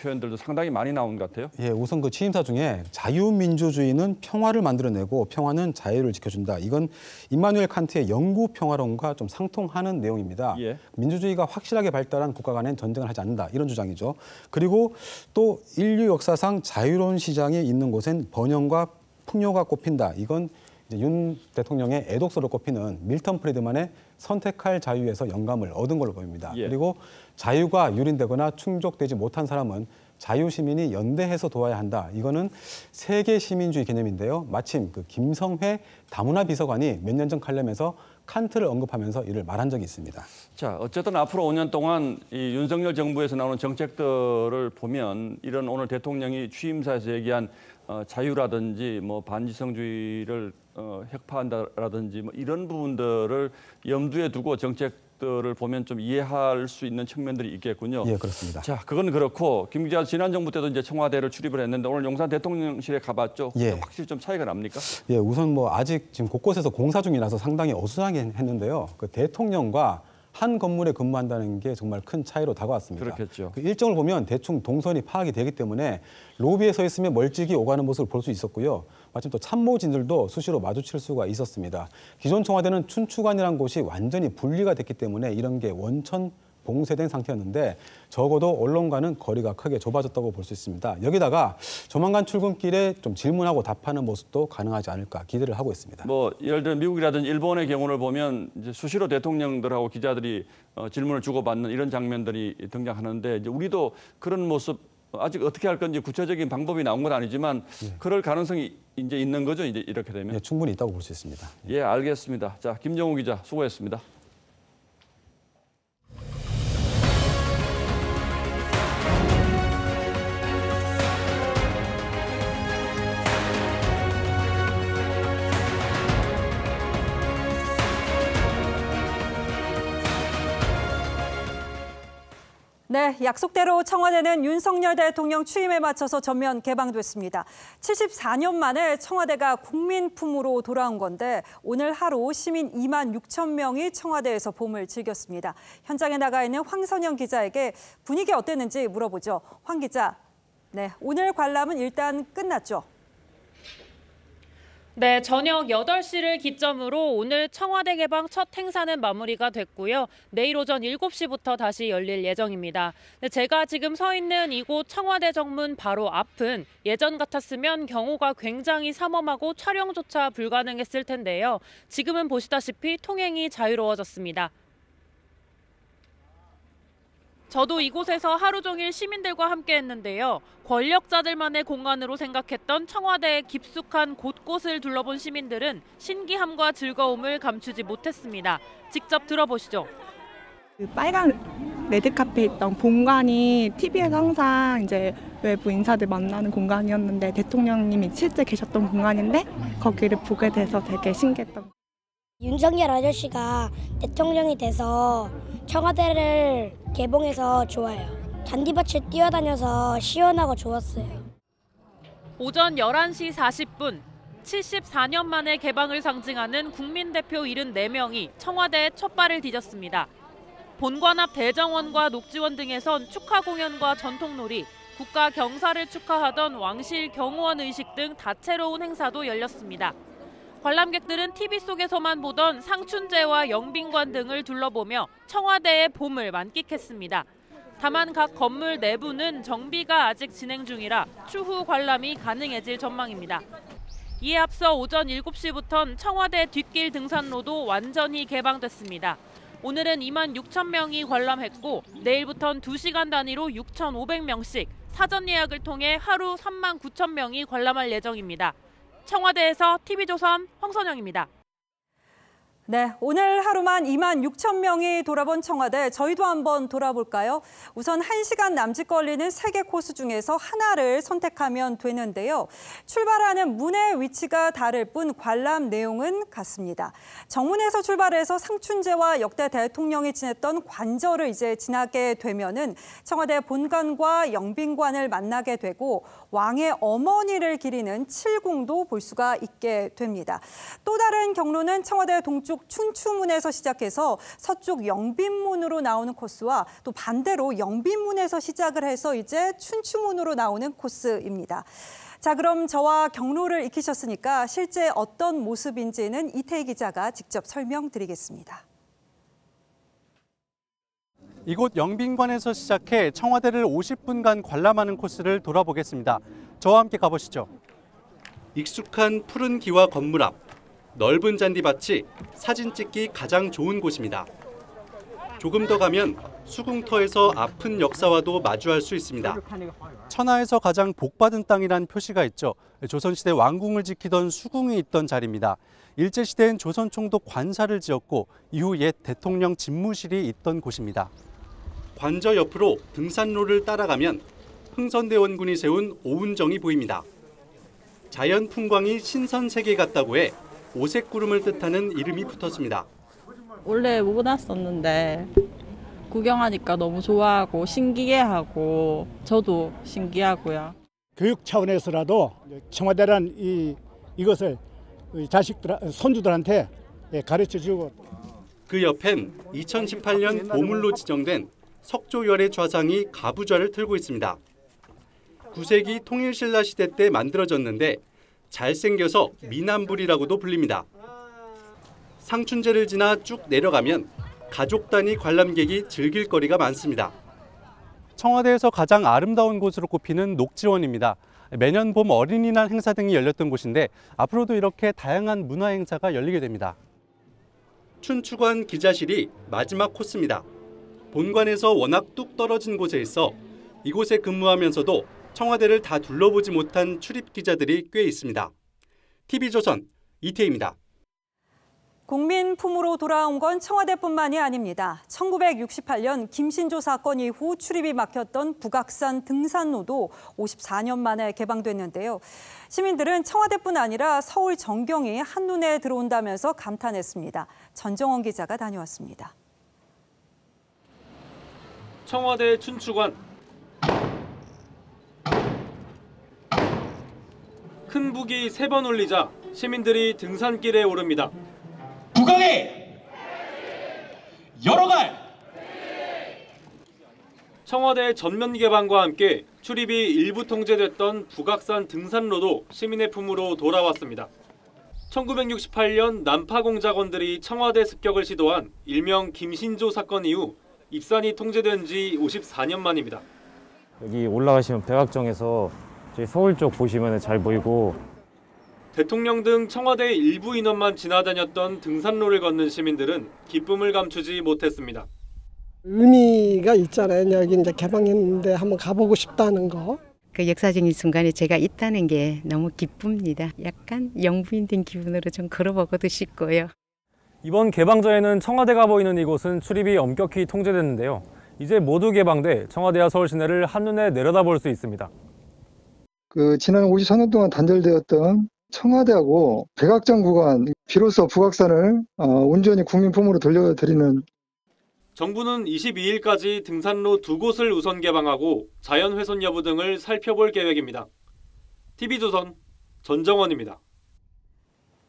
표현들도 상당히 많이 나온 것 같아요. 예, 우선 그 취임사 중에 자유민주주의는 평화를 만들어내고 평화는 자유를 지켜준다, 이건 임마누엘 칸트의 영구 평화론과 좀 상통하는 내용입니다. 예. 민주주의가 확실하게 발달한 국가 간엔 전쟁을 하지 않는다, 이런 주장이죠. 그리고 또 인류 역사상 자유로운 시장이 있는 곳엔 번영과 풍요가 꼽힌다, 이건 이제 윤 대통령의 애독서로 꼽히는 밀턴 프리드만의 선택할 자유에서 영감을 얻은 걸로 보입니다. 예. 그리고 자유가 유린되거나 충족되지 못한 사람은 자유시민이 연대해서 도와야 한다, 이거는 세계 시민주의 개념인데요. 마침 그 김성회 다문화 비서관이 몇 년 전 칼럼에서 칸트를 언급하면서 이를 말한 적이 있습니다. 자, 어쨌든 앞으로 5년 동안 이 윤석열 정부에서 나오는 정책들을 보면 이런 오늘 대통령이 취임사에서 얘기한 자유라든지 뭐 반지성주의를 획파한다라든지 뭐 이런 부분들을 염두에 두고 정책들을 보면 좀 이해할 수 있는 측면들이 있겠군요. 예, 그렇습니다. 자, 그건 그렇고 김 기자, 지난 정부 때도 이제 청와대를 출입을 했는데 오늘 용산 대통령실에 가봤죠. 예. 확실히 좀 차이가 납니까? 예, 우선 뭐 아직 지금 곳곳에서 공사 중이라서 상당히 어수선하긴 했는데요. 그 대통령과 한 건물에 근무한다는 게 정말 큰 차이로 다가왔습니다. 그렇겠죠. 그 일정을 보면 대충 동선이 파악이 되기 때문에 로비에 서 있으면 멀찍이 오가는 모습을 볼 수 있었고요. 마침 또 참모진들도 수시로 마주칠 수가 있었습니다. 기존 청와대는 춘추관이라는 곳이 완전히 분리가 됐기 때문에 이런 게 원천 봉쇄된 상태였는데 적어도 언론과는 거리가 크게 좁아졌다고 볼 수 있습니다. 여기다가 조만간 출근길에 좀 질문하고 답하는 모습도 가능하지 않을까 기대를 하고 있습니다. 뭐 예를 들어 미국이라든지 일본의 경우를 보면 이제 수시로 대통령들하고 기자들이 질문을 주고받는 이런 장면들이 등장하는데 이제 우리도 그런 모습 아직 어떻게 할 건지 구체적인 방법이 나온 건 아니지만 그럴 가능성이 이제 있는 거죠. 이제 이렇게 되면. 예, 충분히 있다고 볼 수 있습니다. 예, 알겠습니다. 자, 김정우 기자 수고했습니다. 네, 약속대로 청와대는 윤석열 대통령 취임에 맞춰서 전면 개방됐습니다. 74년 만에 청와대가 국민 품으로 돌아온 건데 오늘 하루 시민 2만 6천 명이 청와대에서 봄을 즐겼습니다. 현장에 나가 있는 황선영 기자에게 분위기 어땠는지 물어보죠. 황 기자, 네, 오늘 관람은 일단 끝났죠? 네, 저녁 8시를 기점으로 오늘 청와대 개방 첫 행사는 마무리가 됐고요. 내일 오전 7시부터 다시 열릴 예정입니다. 제가 지금 서 있는 이곳 청와대 정문 바로 앞은 예전 같았으면 경호가 굉장히 삼엄하고 촬영조차 불가능했을 텐데요. 지금은 보시다시피 통행이 자유로워졌습니다. 저도 이곳에서 하루 종일 시민들과 함께 했는데요. 권력자들만의 공간으로 생각했던 청와대의 깊숙한 곳곳을 둘러본 시민들은 신기함과 즐거움을 감추지 못했습니다. 직접 들어보시죠. 그 빨간 레드카페에 있던 본관이 TV에서 항상 이제 외부 인사들 만나는 공간이었는데 대통령님이 실제 계셨던 공간인데 거기를 보게 돼서 되게 신기했던. 윤석열 아저씨가 대통령이 돼서 청와대를 개봉해서 좋아요. 잔디밭을 뛰어다녀서 시원하고 좋았어요. 오전 11시 40분, 74년 만에 개방을 상징하는 국민대표 74명이 청와대에 첫 발을 디뎠습니다. 본관 앞 대정원과 녹지원 등에선 축하 공연과 전통놀이, 국가 경사를 축하하던 왕실 경호원 의식 등 다채로운 행사도 열렸습니다. 관람객들은 TV 속에서만 보던 상춘제와 영빈관 등을 둘러보며 청와대의 봄을 만끽했습니다. 다만 각 건물 내부는 정비가 아직 진행 중이라 추후 관람이 가능해질 전망입니다. 이에 앞서 오전 7시부터는 청와대 뒷길 등산로도 완전히 개방됐습니다. 오늘은 2만 6천 명이 관람했고 내일부터는 2시간 단위로 6,500명씩 사전 예약을 통해 하루 3만 9천 명이 관람할 예정입니다. 청와대에서 TV조선 황선영입니다. 네, 오늘 하루만 2만 6천 명이 돌아본 청와대, 저희도 한번 돌아볼까요? 우선 1시간 남짓 걸리는 3개 코스 중에서 하나를 선택하면 되는데요. 출발하는 문의 위치가 다를 뿐 관람 내용은 같습니다. 정문에서 출발해서 상춘제와 역대 대통령이 지냈던 관저를 이제 지나게 되면은 청와대 본관과 영빈관을 만나게 되고 왕의 어머니를 기리는 칠궁도 볼 수가 있게 됩니다. 또 다른 경로는 청와대 동쪽 춘추문에서 시작해서 서쪽 영빈문으로 나오는 코스와 또 반대로 영빈문에서 시작을 해서 이제 춘추문으로 나오는 코스입니다. 자, 그럼 저와 경로를 익히셨으니까 실제 어떤 모습인지는 이태희 기자가 직접 설명드리겠습니다. 이곳 영빈관에서 시작해 청와대를 50분간 관람하는 코스를 돌아보겠습니다. 저와 함께 가보시죠. 익숙한 푸른 기와 건물 앞, 넓은 잔디밭이 사진 찍기 가장 좋은 곳입니다. 조금 더 가면 수궁터에서 아픈 역사와도 마주할 수 있습니다. 천하에서 가장 복받은 땅이란 표시가 있죠. 조선시대 왕궁을 지키던 수궁이 있던 자리입니다. 일제시대엔 조선총독 관사를 지었고 이후 옛 대통령 집무실이 있던 곳입니다. 관저 옆으로 등산로를 따라가면 흥선대원군이 세운 오운정이 보입니다. 자연 풍광이 신선세계 같다고 해 오색구름을 뜻하는 이름이 붙었습니다. 원래 못 왔었는데 구경하니까 너무 좋아하고 신기해하고 저도 신기하고요. 교육 차원에서라도 청와대란 이것을 손주들한테 가르쳐주고. 그 옆엔 2018년 보물로 지정된 석조열의 좌상이 가부좌를 틀고 있습니다. 9세기 통일신라 시대 때 만들어졌는데 잘생겨서 미남불이라고도 불립니다. 상춘제를 지나 쭉 내려가면 가족 단위 관람객이 즐길 거리가 많습니다. 청와대에서 가장 아름다운 곳으로 꼽히는 녹지원입니다. 매년 봄 어린이날 행사 등이 열렸던 곳인데 앞으로도 이렇게 다양한 문화 행사가 열리게 됩니다. 춘추관 기자실이 마지막 코스입니다. 본관에서 워낙 뚝 떨어진 곳에 있어 이곳에 근무하면서도 청와대를 다 둘러보지 못한 출입 기자들이 꽤 있습니다. TV조선 이태희입니다. 국민 품으로 돌아온 건 청와대뿐만이 아닙니다. 1968년 김신조 사건 이후 출입이 막혔던 북악산 등산로도 54년 만에 개방됐는데요. 시민들은 청와대뿐 아니라 서울 전경이 한눈에 들어온다면서 감탄했습니다. 전정원 기자가 다녀왔습니다. 청와대 춘추관. 큰 북이 3번 울리자 시민들이 등산길에 오릅니다. 북왕에 열어갈! 청와대 전면 개방과 함께 출입이 일부 통제됐던 북악산 등산로도 시민의 품으로 돌아왔습니다. 1968년 난파공작원들이 청와대 습격을 시도한 일명 김신조 사건 이후 입산이 통제된 지 54년 만입니다. 여기 올라가시면 백악정에서 저희 서울 쪽 보시면 잘 보이고, 대통령 등 청와대 일부 인원만 지나다녔던 등산로를 걷는 시민들은 기쁨을 감추지 못했습니다. 의미가 있잖아요. 여기 이제 개방했는데 한번 가보고 싶다는 거. 그 역사적인 순간에 제가 있다는 게 너무 기쁩니다. 약간 영부인 된 기분으로 좀 걸어보고도 싶고요. 이번 개방전에는 청와대가 보이는 이곳은 출입이 엄격히 통제됐는데요. 이제 모두 개방돼 청와대와 서울 시내를 한눈에 내려다볼 수 있습니다. 지난 54년 동안 단절되었던 청와대하고 백악정 구간, 비로소 북악산을 온전히 국민 품으로 돌려드리는. 정부는 22일까지 등산로 2곳을 우선 개방하고 자연훼손 여부 등을 살펴볼 계획입니다. TV조선 전정원입니다.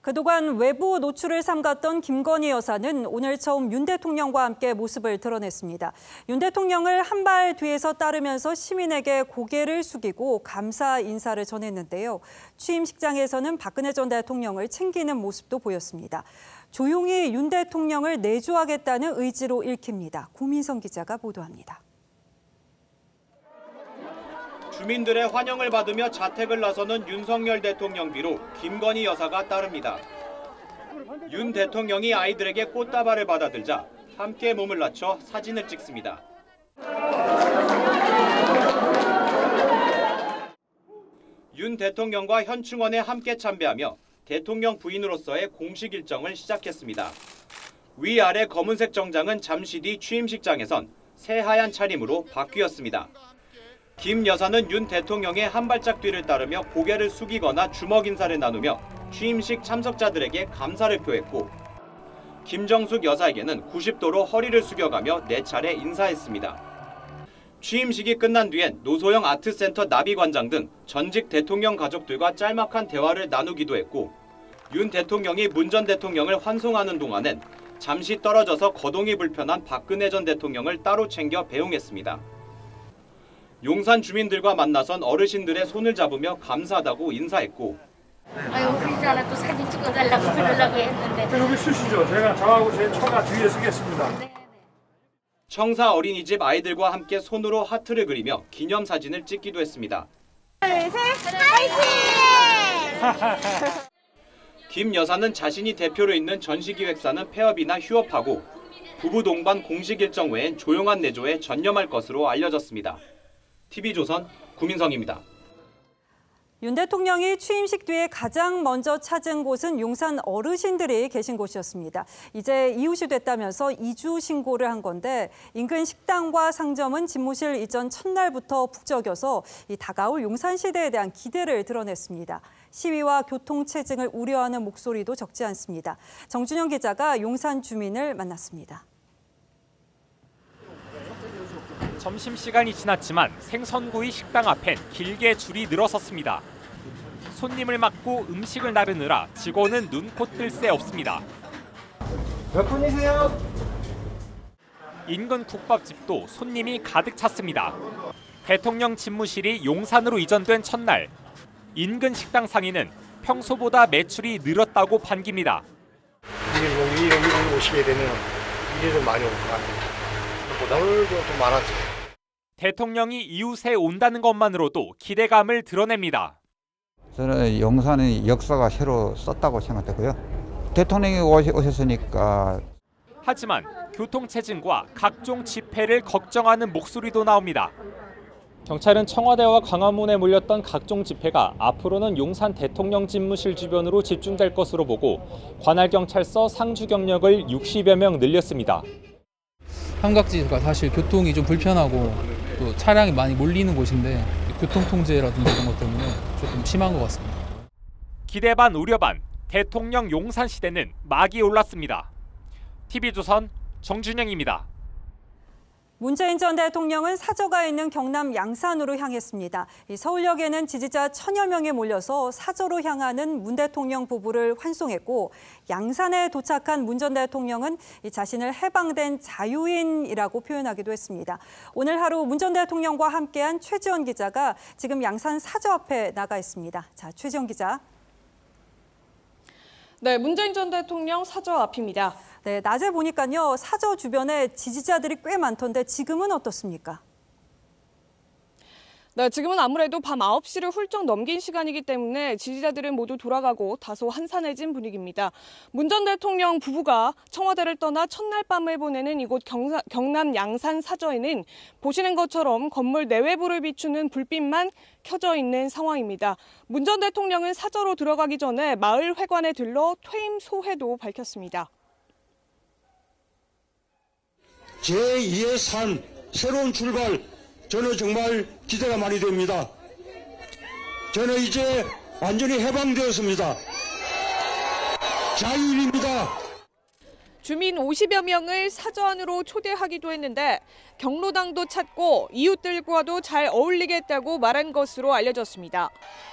그동안 외부 노출을 삼갔던 김건희 여사는 오늘 처음 윤 대통령과 함께 모습을 드러냈습니다. 윤 대통령을 한 발 뒤에서 따르면서 시민에게 고개를 숙이고 감사 인사를 전했는데요. 취임식장에서는 박근혜 전 대통령을 챙기는 모습도 보였습니다. 조용히 윤 대통령을 내조하겠다는 의지로 읽힙니다. 고민성 기자가 보도합니다. 주민들의 환영을 받으며 자택을 나서는 윤석열 대통령 뒤로 김건희 여사가 따릅니다. 윤 대통령이 아이들에게 꽃다발을 받아들자 함께 몸을 낮춰 사진을 찍습니다. 윤 대통령과 현충원에 함께 참배하며 대통령 부인으로서의 공식 일정을 시작했습니다. 위아래 검은색 정장은 잠시 뒤 취임식장에선 새하얀 차림으로 바뀌었습니다. 김 여사는 윤 대통령의 한 발짝 뒤를 따르며 고개를 숙이거나 주먹 인사를 나누며 취임식 참석자들에게 감사를 표했고, 김정숙 여사에게는 90도로 허리를 숙여가며 4차례 인사했습니다. 취임식이 끝난 뒤엔 노소영 아트센터 나비관장 등 전직 대통령 가족들과 짤막한 대화를 나누기도 했고, 윤 대통령이 문 전 대통령을 환송하는 동안엔 잠시 떨어져서 거동이 불편한 박근혜 전 대통령을 따로 챙겨 배웅했습니다. 용산 주민들과 만나선 어르신들의 손을 잡으며 감사하다고 인사했고, 아유, 우리 하나 또 사진 찍어달라고 그러려고 했는데. 여기 쓰시죠. 제가 저하고 제 처가 뒤에 쓰겠습니다. 청사 어린이집 아이들과 함께 손으로 하트를 그리며 기념사진을 찍기도 했습니다. 둘, 셋, 화이팅! 김 여사는 자신이 대표로 있는 전시기획사는 폐업이나 휴업하고 부부 동반 공식 일정 외엔 조용한 내조에 전념할 것으로 알려졌습니다. TV조선 구민성입니다. 윤 대통령이 취임식 뒤에 가장 먼저 찾은 곳은 용산 어르신들이 계신 곳이었습니다. 이제 이웃이 됐다면서 이주 신고를 한 건데, 인근 식당과 상점은 집무실 이전 첫날부터 북적여서 다가올 용산 시대에 대한 기대를 드러냈습니다. 시위와 교통체증을 우려하는 목소리도 적지 않습니다. 정준영 기자가 용산 주민을 만났습니다. 점심시간이 지났지만 생선구이 식당 앞엔 길게 줄이 늘어섰습니다. 손님을 맞고 음식을 나르느라 직원은 눈코 뜰 새 없습니다. 몇 분이세요? 인근 국밥집도 손님이 가득 찼습니다. 대통령 집무실이 용산으로 이전된 첫날, 인근 식당 상인은 평소보다 매출이 늘었다고 반깁니다. 여기 오시게 되면 일이 좀 많이 올 것 같아요. 오늘도 좀 많았죠. 대통령이 이웃에 온다는 것만으로도 기대감을 드러냅니다. 저는 용산의 역사가 새로 썼다고 생각되고요. 대통령이 오셨으니까. 하지만 교통체증과 각종 집회를 걱정하는 목소리도 나옵니다. 경찰은 청와대와 광화문에 몰렸던 각종 집회가 앞으로는 용산 대통령 집무실 주변으로 집중될 것으로 보고 관할경찰서 상주 경력을 60여 명 늘렸습니다. 삼각지가 사실 교통이 좀 불편하고 또 차량이 많이 몰리는 곳인데 교통통제라든지 이런 것 때문에 조금 심한 것 같습니다. 기대 반 우려 반, 대통령 용산 시대는 막이 올랐습니다. TV조선 정준영입니다. 문재인 전 대통령은 사저가 있는 경남 양산으로 향했습니다. 서울역에는 지지자 1000여 명이 몰려서 사저로 향하는 문 대통령 부부를 환송했고, 양산에 도착한 문 전 대통령은 자신을 해방된 자유인이라고 표현하기도 했습니다. 오늘 하루 문 전 대통령과 함께한 최지원 기자가 지금 양산 사저 앞에 나가 있습니다. 자, 최지원 기자. 네, 문재인 전 대통령 사저 앞입니다. 네, 낮에 보니까요, 사저 주변에 지지자들이 꽤 많던데 지금은 어떻습니까? 네, 지금은 아무래도 밤 9시를 훌쩍 넘긴 시간이기 때문에 지지자들은 모두 돌아가고 다소 한산해진 분위기입니다. 문 전 대통령 부부가 청와대를 떠나 첫날 밤을 보내는 이곳 경남 양산 사저에는 보시는 것처럼 건물 내외부를 비추는 불빛만 켜져 있는 상황입니다. 문 전 대통령은 사저로 들어가기 전에 마을 회관에 들러 퇴임 소회도 밝혔습니다. 제2의 삶, 새로운 출발, 저는 정말 기대가 많이 됩니다. 저는 이제 완전히 해방되었습니다. 자유인입니다. 주민 50여 명을 사저 안으로 초대하기도 했는데 경로당도 찾고 이웃들과도 잘 어울리겠다고 말한 것으로 알려졌습니다.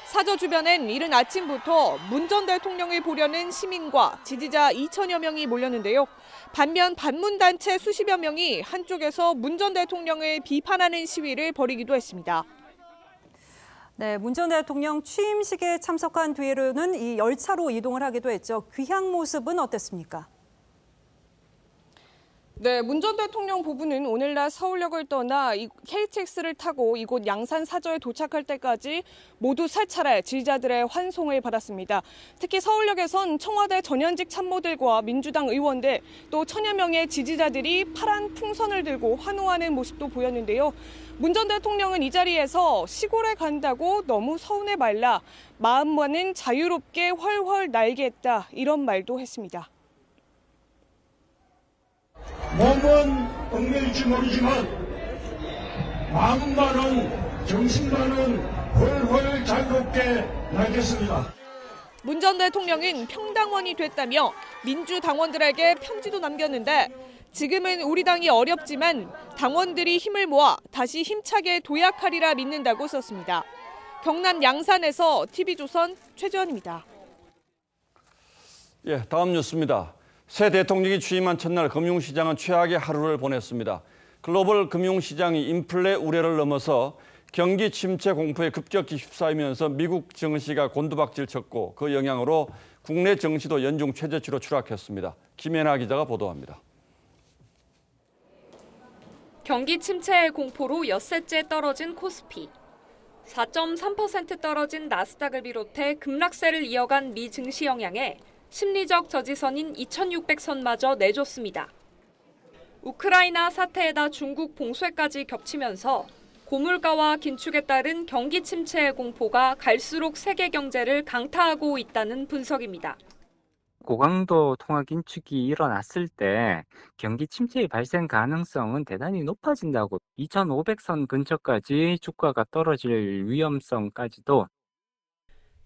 사저 주변엔 이른 아침부터 문 전 대통령을 보려는 시민과 지지자 2000여 명이 몰렸는데요. 반면 반문단체 수십여 명이 한쪽에서 문 전 대통령을 비판하는 시위를 벌이기도 했습니다. 네, 문 전 대통령 취임식에 참석한 뒤로는 이 열차로 이동을 하기도 했죠. 귀향 모습은 어땠습니까? 네, 문 전 대통령 부부는 오늘날 서울역을 떠나 KTX를 타고 이곳 양산 사저에 도착할 때까지 모두 세 차례 지지자들의 환송을 받았습니다. 특히 서울역에선 청와대 전현직 참모들과 민주당 의원들 또 1000여 명의 지지자들이 파란 풍선을 들고 환호하는 모습도 보였는데요. 문 전 대통령은 이 자리에서 시골에 간다고 너무 서운해 말라, 마음만은 자유롭게 훨훨 날겠다, 이런 말도 했습니다. 몸은 얽매일지 모르지만 마음만은, 정신만은 훨훨 자유롭게 날겠습니다. 문 전 대통령은 평당원이 됐다며 민주당원들에게 편지도 남겼는데 지금은 우리 당이 어렵지만 당원들이 힘을 모아 다시 힘차게 도약하리라 믿는다고 썼습니다. 경남 양산에서 TV조선 최지원입니다. 예, 다음 뉴스입니다. 새 대통령이 취임한 첫날 금융시장은 최악의 하루를 보냈습니다. 글로벌 금융시장이 인플레 우려를 넘어서 경기 침체 공포에 급격히 휩싸이면서 미국 증시가 곤두박질 쳤고 그 영향으로 국내 증시도 연중 최저치로 추락했습니다. 김연아 기자가 보도합니다. 경기 침체의 공포로 엿새째 떨어진 코스피. 4.3% 떨어진 나스닥을 비롯해 급락세를 이어간 미 증시 영향에 심리적 저지선인 2600선마저 내줬습니다. 우크라이나 사태에다 중국 봉쇄까지 겹치면서 고물가와 긴축에 따른 경기 침체의 공포가 갈수록 세계 경제를 강타하고 있다는 분석입니다. 고강도 통화 긴축이 일어났을 때 경기 침체의 발생 가능성은 대단히 높아진다고, 2500선 근처까지 주가가 떨어질 위험성까지도.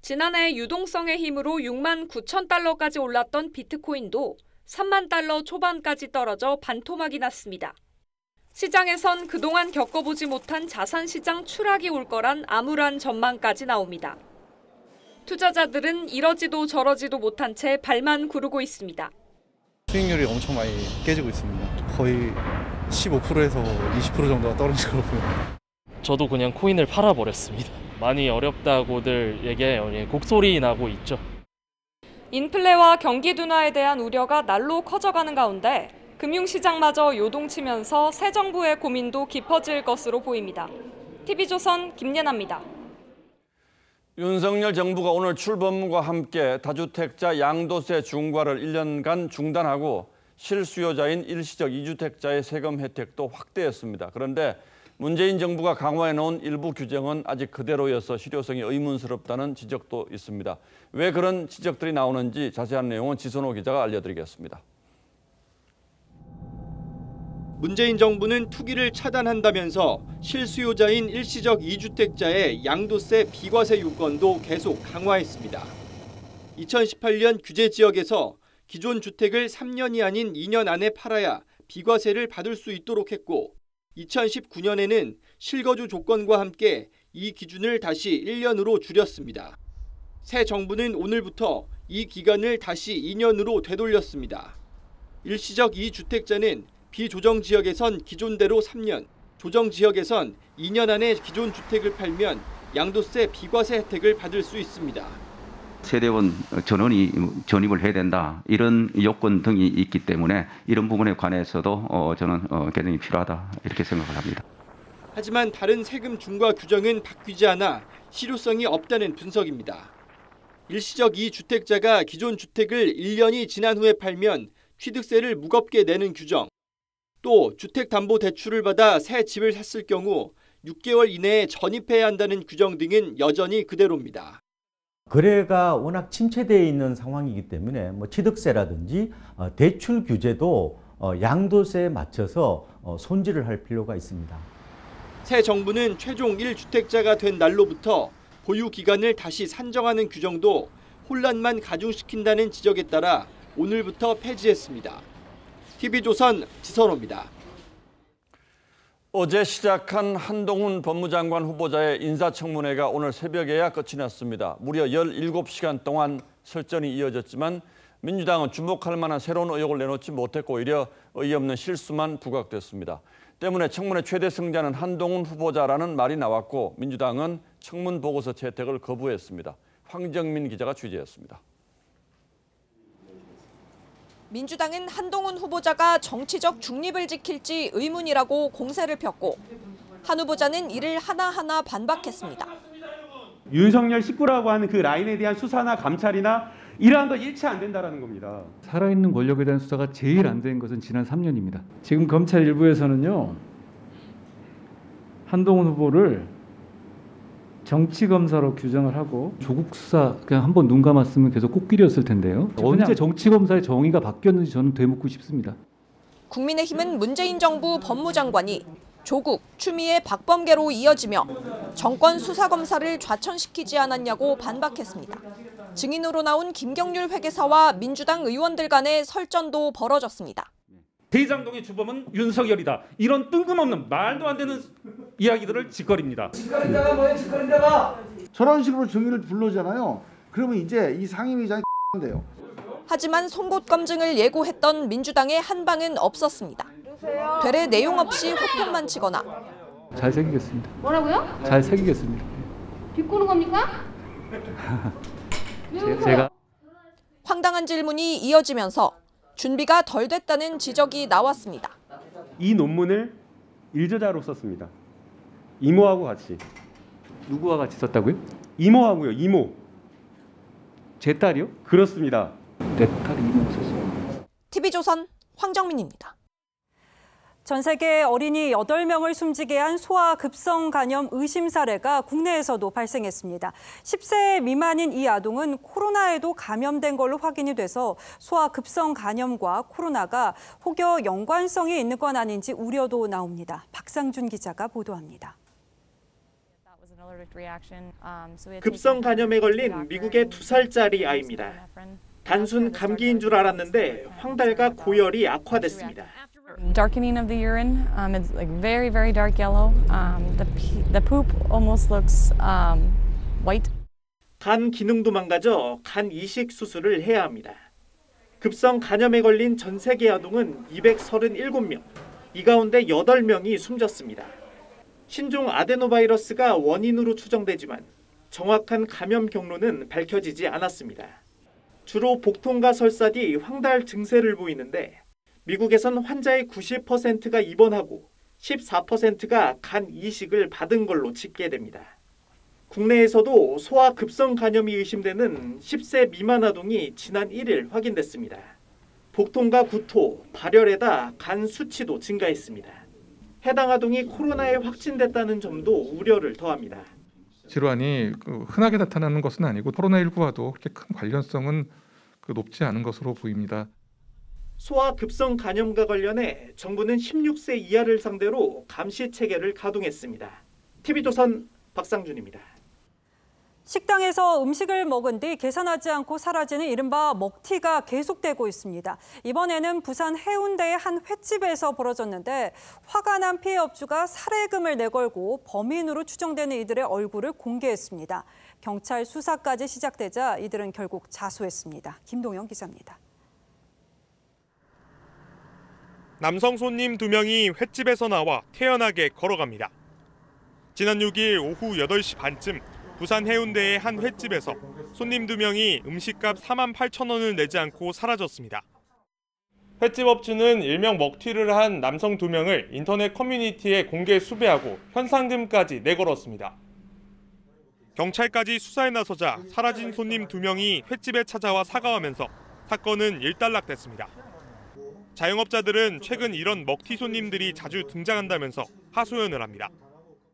지난해 유동성의 힘으로 6만 9천 달러까지 올랐던 비트코인도 3만 달러 초반까지 떨어져 반토막이 났습니다. 시장에선 그동안 겪어보지 못한 자산시장 추락이 올 거란 암울한 전망까지 나옵니다. 투자자들은 이러지도 저러지도 못한 채 발만 구르고 있습니다. 수익률이 엄청 많이 깨지고 있습니다. 거의 15%에서 20% 정도가 떨어진 걸로 보입니다. 저도 그냥 코인을 팔아버렸습니다. 많이 어렵다고들 얘기해요. 곡소리 나고 있죠. 인플레와 경기 둔화에 대한 우려가 날로 커져가는 가운데 금융시장마저 요동치면서 새 정부의 고민도 깊어질 것으로 보입니다. TV조선 김예나입니다. 윤석열 정부가 오늘 출범과 함께 다주택자 양도세 중과를 1년간 중단하고 실수요자인 일시적 2주택자의 세금 혜택도 확대했습니다. 그런데 문재인 정부가 강화해 놓은 일부 규정은 아직 그대로여서 실효성이 의문스럽다는 지적도 있습니다. 왜 그런 지적들이 나오는지 자세한 내용은 지선호 기자가 알려드리겠습니다. 문재인 정부는 투기를 차단한다면서 실수요자인 일시적 2주택자의 양도세 비과세 요건도 계속 강화했습니다. 2018년 규제 지역에서 기존 주택을 3년이 아닌 2년 안에 팔아야 비과세를 받을 수 있도록 했고, 2019년에는 실거주 조건과 함께 이 기준을 다시 1년으로 줄였습니다. 새 정부는 오늘부터 이 기간을 다시 2년으로 되돌렸습니다. 일시적 2주택자는 비조정 지역에선 기존대로 3년, 조정 지역에선 2년 안에 기존 주택을 팔면 양도세 비과세 혜택을 받을 수 있습니다. 세대원 전원이 전입을 해야 된다, 이런 요건 등이 있기 때문에 이런 부분에 관해서도 저는 개정이 필요하다, 이렇게 생각을 합니다. 하지만 다른 세금 중과 규정은 바뀌지 않아 실효성이 없다는 분석입니다. 일시적 2주택자가 기존 주택을 1년이 지난 후에 팔면 취득세를 무겁게 내는 규정, 또 주택담보대출을 받아 새 집을 샀을 경우 6개월 이내에 전입해야 한다는 규정 등은 여전히 그대로입니다. 거래가 워낙 침체되어 있는 상황이기 때문에 취득세라든지 대출 규제도 양도세에 맞춰서 손질을 할 필요가 있습니다. 새 정부는 최종 1주택자가 된 날로부터 보유 기간을 다시 산정하는 규정도 혼란만 가중시킨다는 지적에 따라 오늘부터 폐지했습니다. TV조선 지선호입니다. 어제 시작한 한동훈 법무장관 후보자의 인사청문회가 오늘 새벽에야 끝이 났습니다. 무려 17시간 동안 설전이 이어졌지만 민주당은 주목할 만한 새로운 의혹을 내놓지 못했고 오히려 어이없는 실수만 부각됐습니다. 때문에 청문회 최대 승자는 한동훈 후보자라는 말이 나왔고 민주당은 청문 보고서 채택을 거부했습니다. 황정민 기자가 취재했습니다. 민주당은 한동훈 후보자가 정치적 중립을 지킬지 의문이라고 공세를 폈고 한 후보자는 이를 하나하나 반박했습니다. 윤석열 식구라고 하는 그 라인에 대한 수사나 감찰이나 이러한 거 일치 안 된다는 겁니다. 살아있는 권력에 대한 수사가 제일 안 된 것은 지난 3년입니다. 지금 검찰 일부에서는요, 한동훈 후보를 정치검사로 규정을 하고 조국 수사 그냥 한번 눈 감았으면 계속 꽃길이었을 텐데요. 언제 정치검사의 정의가 바뀌었는지 저는 되묻고 싶습니다. 국민의힘은 문재인 정부 법무장관이 조국, 추미애, 박범계로 이어지며 정권 수사검사를 좌천시키지 않았냐고 반박했습니다. 증인으로 나온 김경률 회계사와 민주당 의원들 간의 설전도 벌어졌습니다. 대장동의 주범은 윤석열이다, 이런 뜬금없는 말도 안 되는 이야기들을 짓거립니다. 짓거린다가 뭐예요? 짓거린다가 저런 식으로 증인을 불러잖아요. 그러면 이제 이 상임위장이 돼요. 하지만 송곳 검증을 예고했던 민주당의 한방은 없었습니다. 되레 내용 없이 호통만 치거나 잘 새기겠습니다. 뭐라고요? 잘 새기겠습니다. 비꼬는 겁니까? 제가 황당한 질문이 이어지면서 준비가 덜 됐다는 지적이 나왔습니다. 이 논문을 일저자로 썼습니다. 이모하고 같이. 누구와 같이 썼다고요? 이모하고요. 이모. 제 딸이요? 그렇습니다. 내 딸이 이모 썼어요. TV조선 황정민입니다. 전 세계 어린이 8명을 숨지게 한 소아 급성 간염 의심 사례가 국내에서도 발생했습니다. 10세 미만인 이 아동은 코로나에도 감염된 걸로 확인이 돼서 소아 급성 간염과 코로나가 혹여 연관성이 있는 건 아닌지 우려도 나옵니다. 박상준 기자가 보도합니다. 급성 간염에 걸린 미국의 2살짜리 아이입니다. 단순 감기인 줄 알았는데 황달과 고열이 악화됐습니다. Darkening of the urine, it's like very, very dark yellow. The poop almost looks white. 간 기능도 망가져 간 이식 수술을 해야 합니다. 급성 간염에 걸린 전 세계 아동은 237명, 이 가운데 8명이 숨졌습니다. 신종 아데노바이러스가 원인으로 추정되지만 정확한 감염 경로는 밝혀지지 않았습니다. 주로 복통과 설사 뒤 황달 증세를 보이는데 미국에선 환자의 90%가 입원하고 14%가 간 이식을 받은 걸로 집계됩니다. 국내에서도 소아 급성 간염이 의심되는 10세 미만 아동이 지난 1일 확인됐습니다. 복통과 구토, 발열에다 간 수치도 증가했습니다. 해당 아동이 코로나에 확진됐다는 점도 우려를 더합니다. 질환이 흔하게 나타나는 것은 아니고 코로나19와도 그렇게 큰 관련성은 높지 않은 것으로 보입니다. 소아 급성 간염과 관련해 정부는 16세 이하를 상대로 감시 체계를 가동했습니다. TV조선 박상준입니다. 식당에서 음식을 먹은 뒤 계산하지 않고 사라지는 이른바 먹튀가 계속되고 있습니다. 이번에는 부산 해운대의 한 횟집에서 벌어졌는데 화가 난 피해 업주가 살해금을 내걸고 범인으로 추정되는 이들의 얼굴을 공개했습니다. 경찰 수사까지 시작되자 이들은 결국 자수했습니다. 김동영 기자입니다. 남성 손님 2명이 횟집에서 나와 태연하게 걸어갑니다. 지난 6일 오후 8시 반쯤 부산 해운대의 한 횟집에서 손님 2명이 음식값 48,000원을 내지 않고 사라졌습니다. 횟집 업주는 일명 먹튀를 한 남성 2명을 인터넷 커뮤니티에 공개 수배하고 현상금까지 내걸었습니다. 경찰까지 수사에 나서자 사라진 손님 2명이 횟집에 찾아와 사과하면서 사건은 일단락됐습니다. 자영업자들은 최근 이런 먹튀 손님들이 자주 등장한다면서 하소연을 합니다.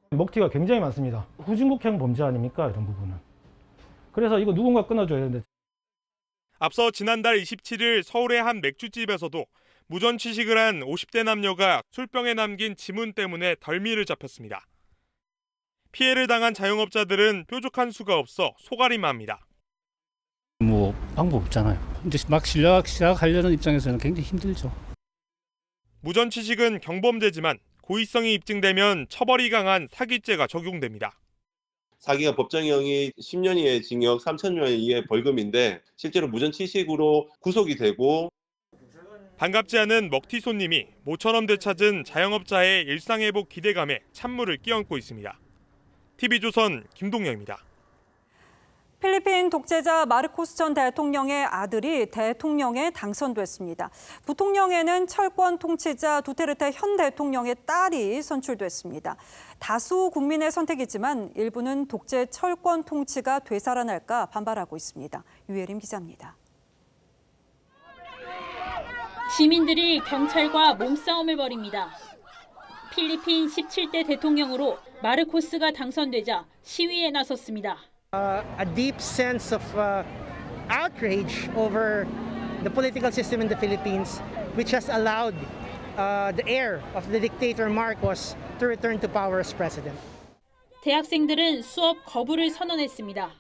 먹튀가 굉장히 많습니다. 후진국형 범죄 아닙니까? 이런 부분은. 그래서 이거 누군가 끊어줘야 되는데. 앞서 지난달 27일 서울의 한 맥주집에서도 무전 취식을 한 50대 남녀가 술병에 남긴 지문 때문에 덜미를 잡혔습니다. 피해를 당한 자영업자들은 뾰족한 수가 없어 속앓이만 합니다. 방법 없잖아요. 이제 막 시작하려는 입장에서는 굉장히 힘들죠. 무전 취식은 경범죄지만 고의성이 입증되면 처벌이 강한 사기죄가 적용됩니다. 사기가 법정형이 10년 이하의 징역, 3,000만 원 이하의 벌금인데 실제로 무전 취식으로 구속이 되고 반갑지 않은 먹튀 손님이 모처럼 되찾은 자영업자의 일상회복 기대감에 찬물을 끼얹고 있습니다. TV조선 김동영입니다. 필리핀 독재자 마르코스 전 대통령의 아들이 대통령에 당선됐습니다. 부통령에는 철권 통치자 두테르테 현 대통령의 딸이 선출됐습니다. 다수 국민의 선택이지만 일부는 독재 철권 통치가 되살아날까 반발하고 있습니다. 유예림 기자입니다. 시민들이 경찰과 몸싸움을 벌입니다. 필리핀 17대 대통령으로 마르코스가 당선되자 시위에 나섰습니다. A deep sense of outrage over the political system in the Philippines, which has allowed the heir of the dictator Marcos to return to power as president. 대학생들은 수업 거부를 선언했습니다.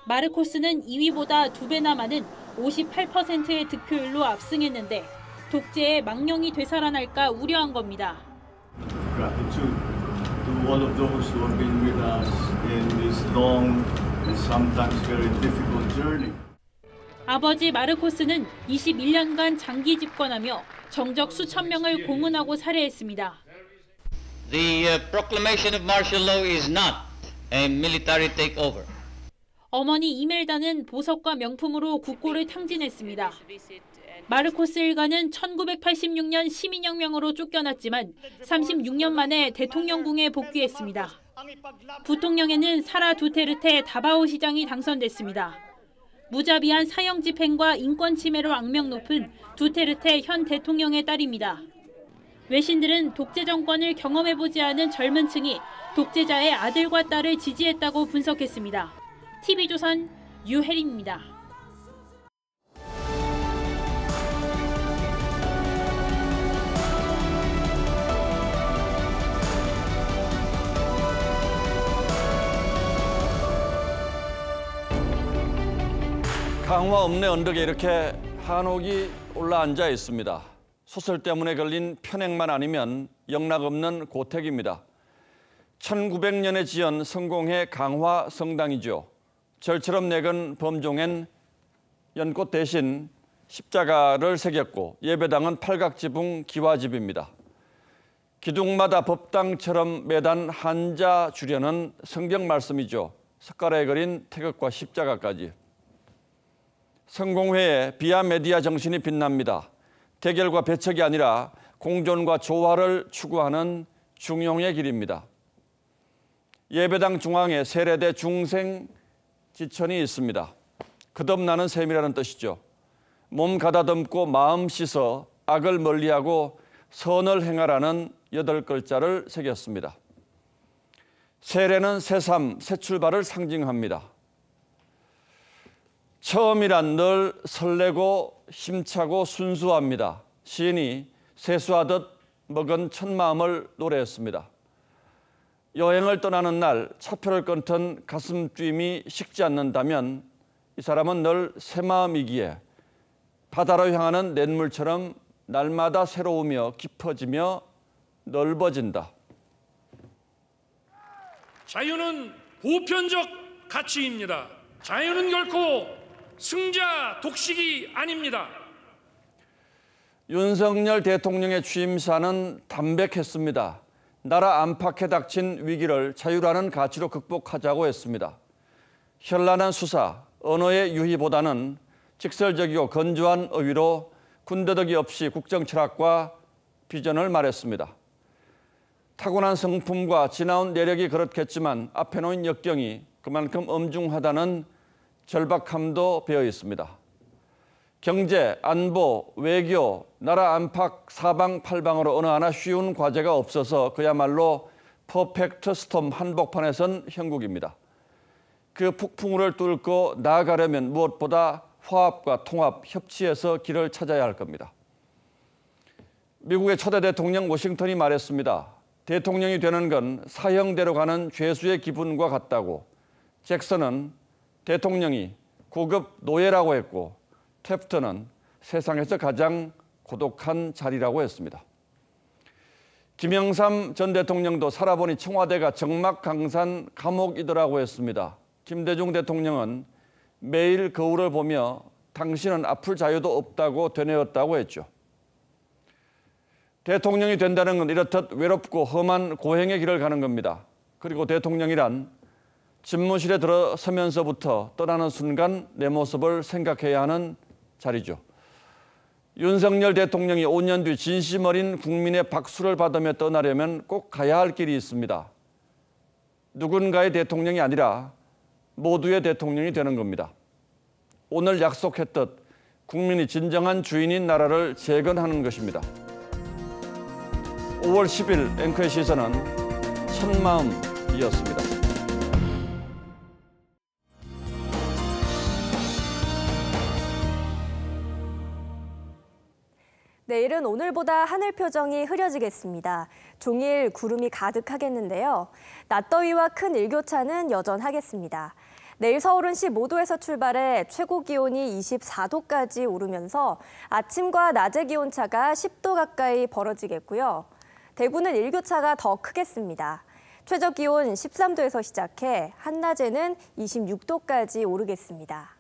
마르코스는 2위보다 2배나 많은 58%의 득표율로 압승했는데 독재의 망령이 되살아날까 우려한 겁니다. To all of those who have been with us in this long and sometimes very difficult journey. 아버지 마르코스는 21년간 장기 집권하며 정적 수천 명을 고문하고 살해했습니다. The proclamation of martial law is not a military takeover. 어머니 이멜다는 보석과 명품으로 국고를 탕진했습니다. 마르코스 일가는 1986년 시민혁명으로 쫓겨났지만 36년 만에 대통령궁에 복귀했습니다. 부통령에는 사라 두테르테 다바오 시장이 당선됐습니다. 무자비한 사형 집행과 인권 침해로 악명 높은 두테르테 현 대통령의 딸입니다. 외신들은 독재 정권을 경험해보지 않은 젊은 층이 독재자의 아들과 딸을 지지했다고 분석했습니다. TV조선 유혜림입니다. 강화 읍내 언덕에 이렇게 한옥이 올라앉아 있습니다. 소설 때문에 걸린 편행만 아니면 영락 없는 고택입니다. 1900년에 지은 성공회 강화 성당이죠. 절처럼 내건 범종엔 연꽃 대신 십자가를 새겼고 예배당은 팔각지붕 기와집입니다. 기둥마다 법당처럼 매단 한자 주려는 성경 말씀이죠. 석가래에 그린 태극과 십자가까지. 성공회의 비아메디아 정신이 빛납니다. 대결과 배척이 아니라 공존과 조화를 추구하는 중용의 길입니다. 예배당 중앙에 세례대 중생 지천이 있습니다. 거듭나는 셈이라는 뜻이죠. 몸 가다듬고 마음 씻어 악을 멀리하고 선을 행하라는 8글자를 새겼습니다. 세례는 새삼, 새 출발을 상징합니다. 처음이란 늘 설레고 힘차고 순수합니다. 시인이 세수하듯 먹은 첫 마음을 노래했습니다. 여행을 떠나는 날 차표를 끊던 가슴뛰임이 식지 않는다면 이 사람은 늘 새마음이기에 바다로 향하는 냇물처럼 날마다 새로우며 깊어지며 넓어진다. 자유는 보편적 가치입니다. 자유는 결코 승자 독식이 아닙니다. 윤석열 대통령의 취임사는 담백했습니다. 나라 안팎에 닥친 위기를 자유라는 가치로 극복하자고 했습니다. 현란한 수사, 언어의 유희보다는 직설적이고 건조한 어휘로 군더더기 없이 국정 철학과 비전을 말했습니다. 타고난 성품과 지나온 내력이 그렇겠지만 앞에 놓인 역경이 그만큼 엄중하다는 절박함도 배어 있습니다. 경제, 안보, 외교, 나라 안팎 사방팔방으로 어느 하나 쉬운 과제가 없어서 그야말로 퍼펙트 스톰 한복판에 선 형국입니다. 그 폭풍우를 뚫고 나아가려면 무엇보다 화합과 통합, 협치에서 길을 찾아야 할 겁니다. 미국의 초대 대통령 워싱턴이 말했습니다. 대통령이 되는 건 사형대로 가는 죄수의 기분과 같다고. 잭슨은 대통령이 고급 노예라고 했고 태프트는 세상에서 가장 고독한 자리라고 했습니다. 김영삼 전 대통령도 살아보니 청와대가 적막강산 감옥이더라고 했습니다. 김대중 대통령은 매일 거울을 보며 당신은 아플 자유도 없다고 되뇌었다고 했죠. 대통령이 된다는 건 이렇듯 외롭고 험한 고행의 길을 가는 겁니다. 그리고 대통령이란 집무실에 들어서면서부터 떠나는 순간 내 모습을 생각해야 하는 자리죠. 윤석열 대통령이 5년 뒤 진심 어린 국민의 박수를 받으며 떠나려면 꼭 가야 할 길이 있습니다. 누군가의 대통령이 아니라 모두의 대통령이 되는 겁니다. 오늘 약속했듯 국민이 진정한 주인인 나라를 재건하는 것입니다. 5월 10일 앵커의 시선은 첫마음이었습니다. 내일은 오늘보다 하늘 표정이 흐려지겠습니다. 종일 구름이 가득하겠는데요. 낮더위와 큰 일교차는 여전하겠습니다. 내일 서울은 15도에서 출발해 최고 기온이 24도까지 오르면서 아침과 낮의 기온차가 10도 가까이 벌어지겠고요. 대구는 일교차가 더 크겠습니다. 최저 기온 13도에서 시작해 한낮에는 26도까지 오르겠습니다.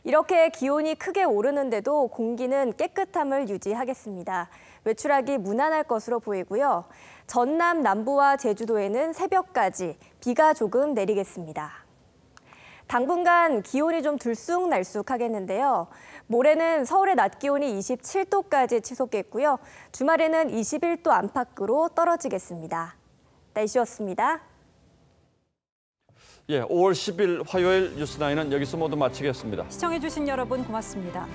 이렇게 기온이 크게 오르는데도 공기는 깨끗함을 유지하겠습니다. 외출하기 무난할 것으로 보이고요. 전남 남부와 제주도에는 새벽까지 비가 조금 내리겠습니다. 당분간 기온이 좀 들쑥날쑥하겠는데요. 모레는 서울의 낮 기온이 27도까지 치솟겠고요. 주말에는 21도 안팎으로 떨어지겠습니다. 날씨였습니다. 5월 10일 화요일 뉴스9은 여기서 모두 마치겠습니다. 시청해주신 여러분 고맙습니다.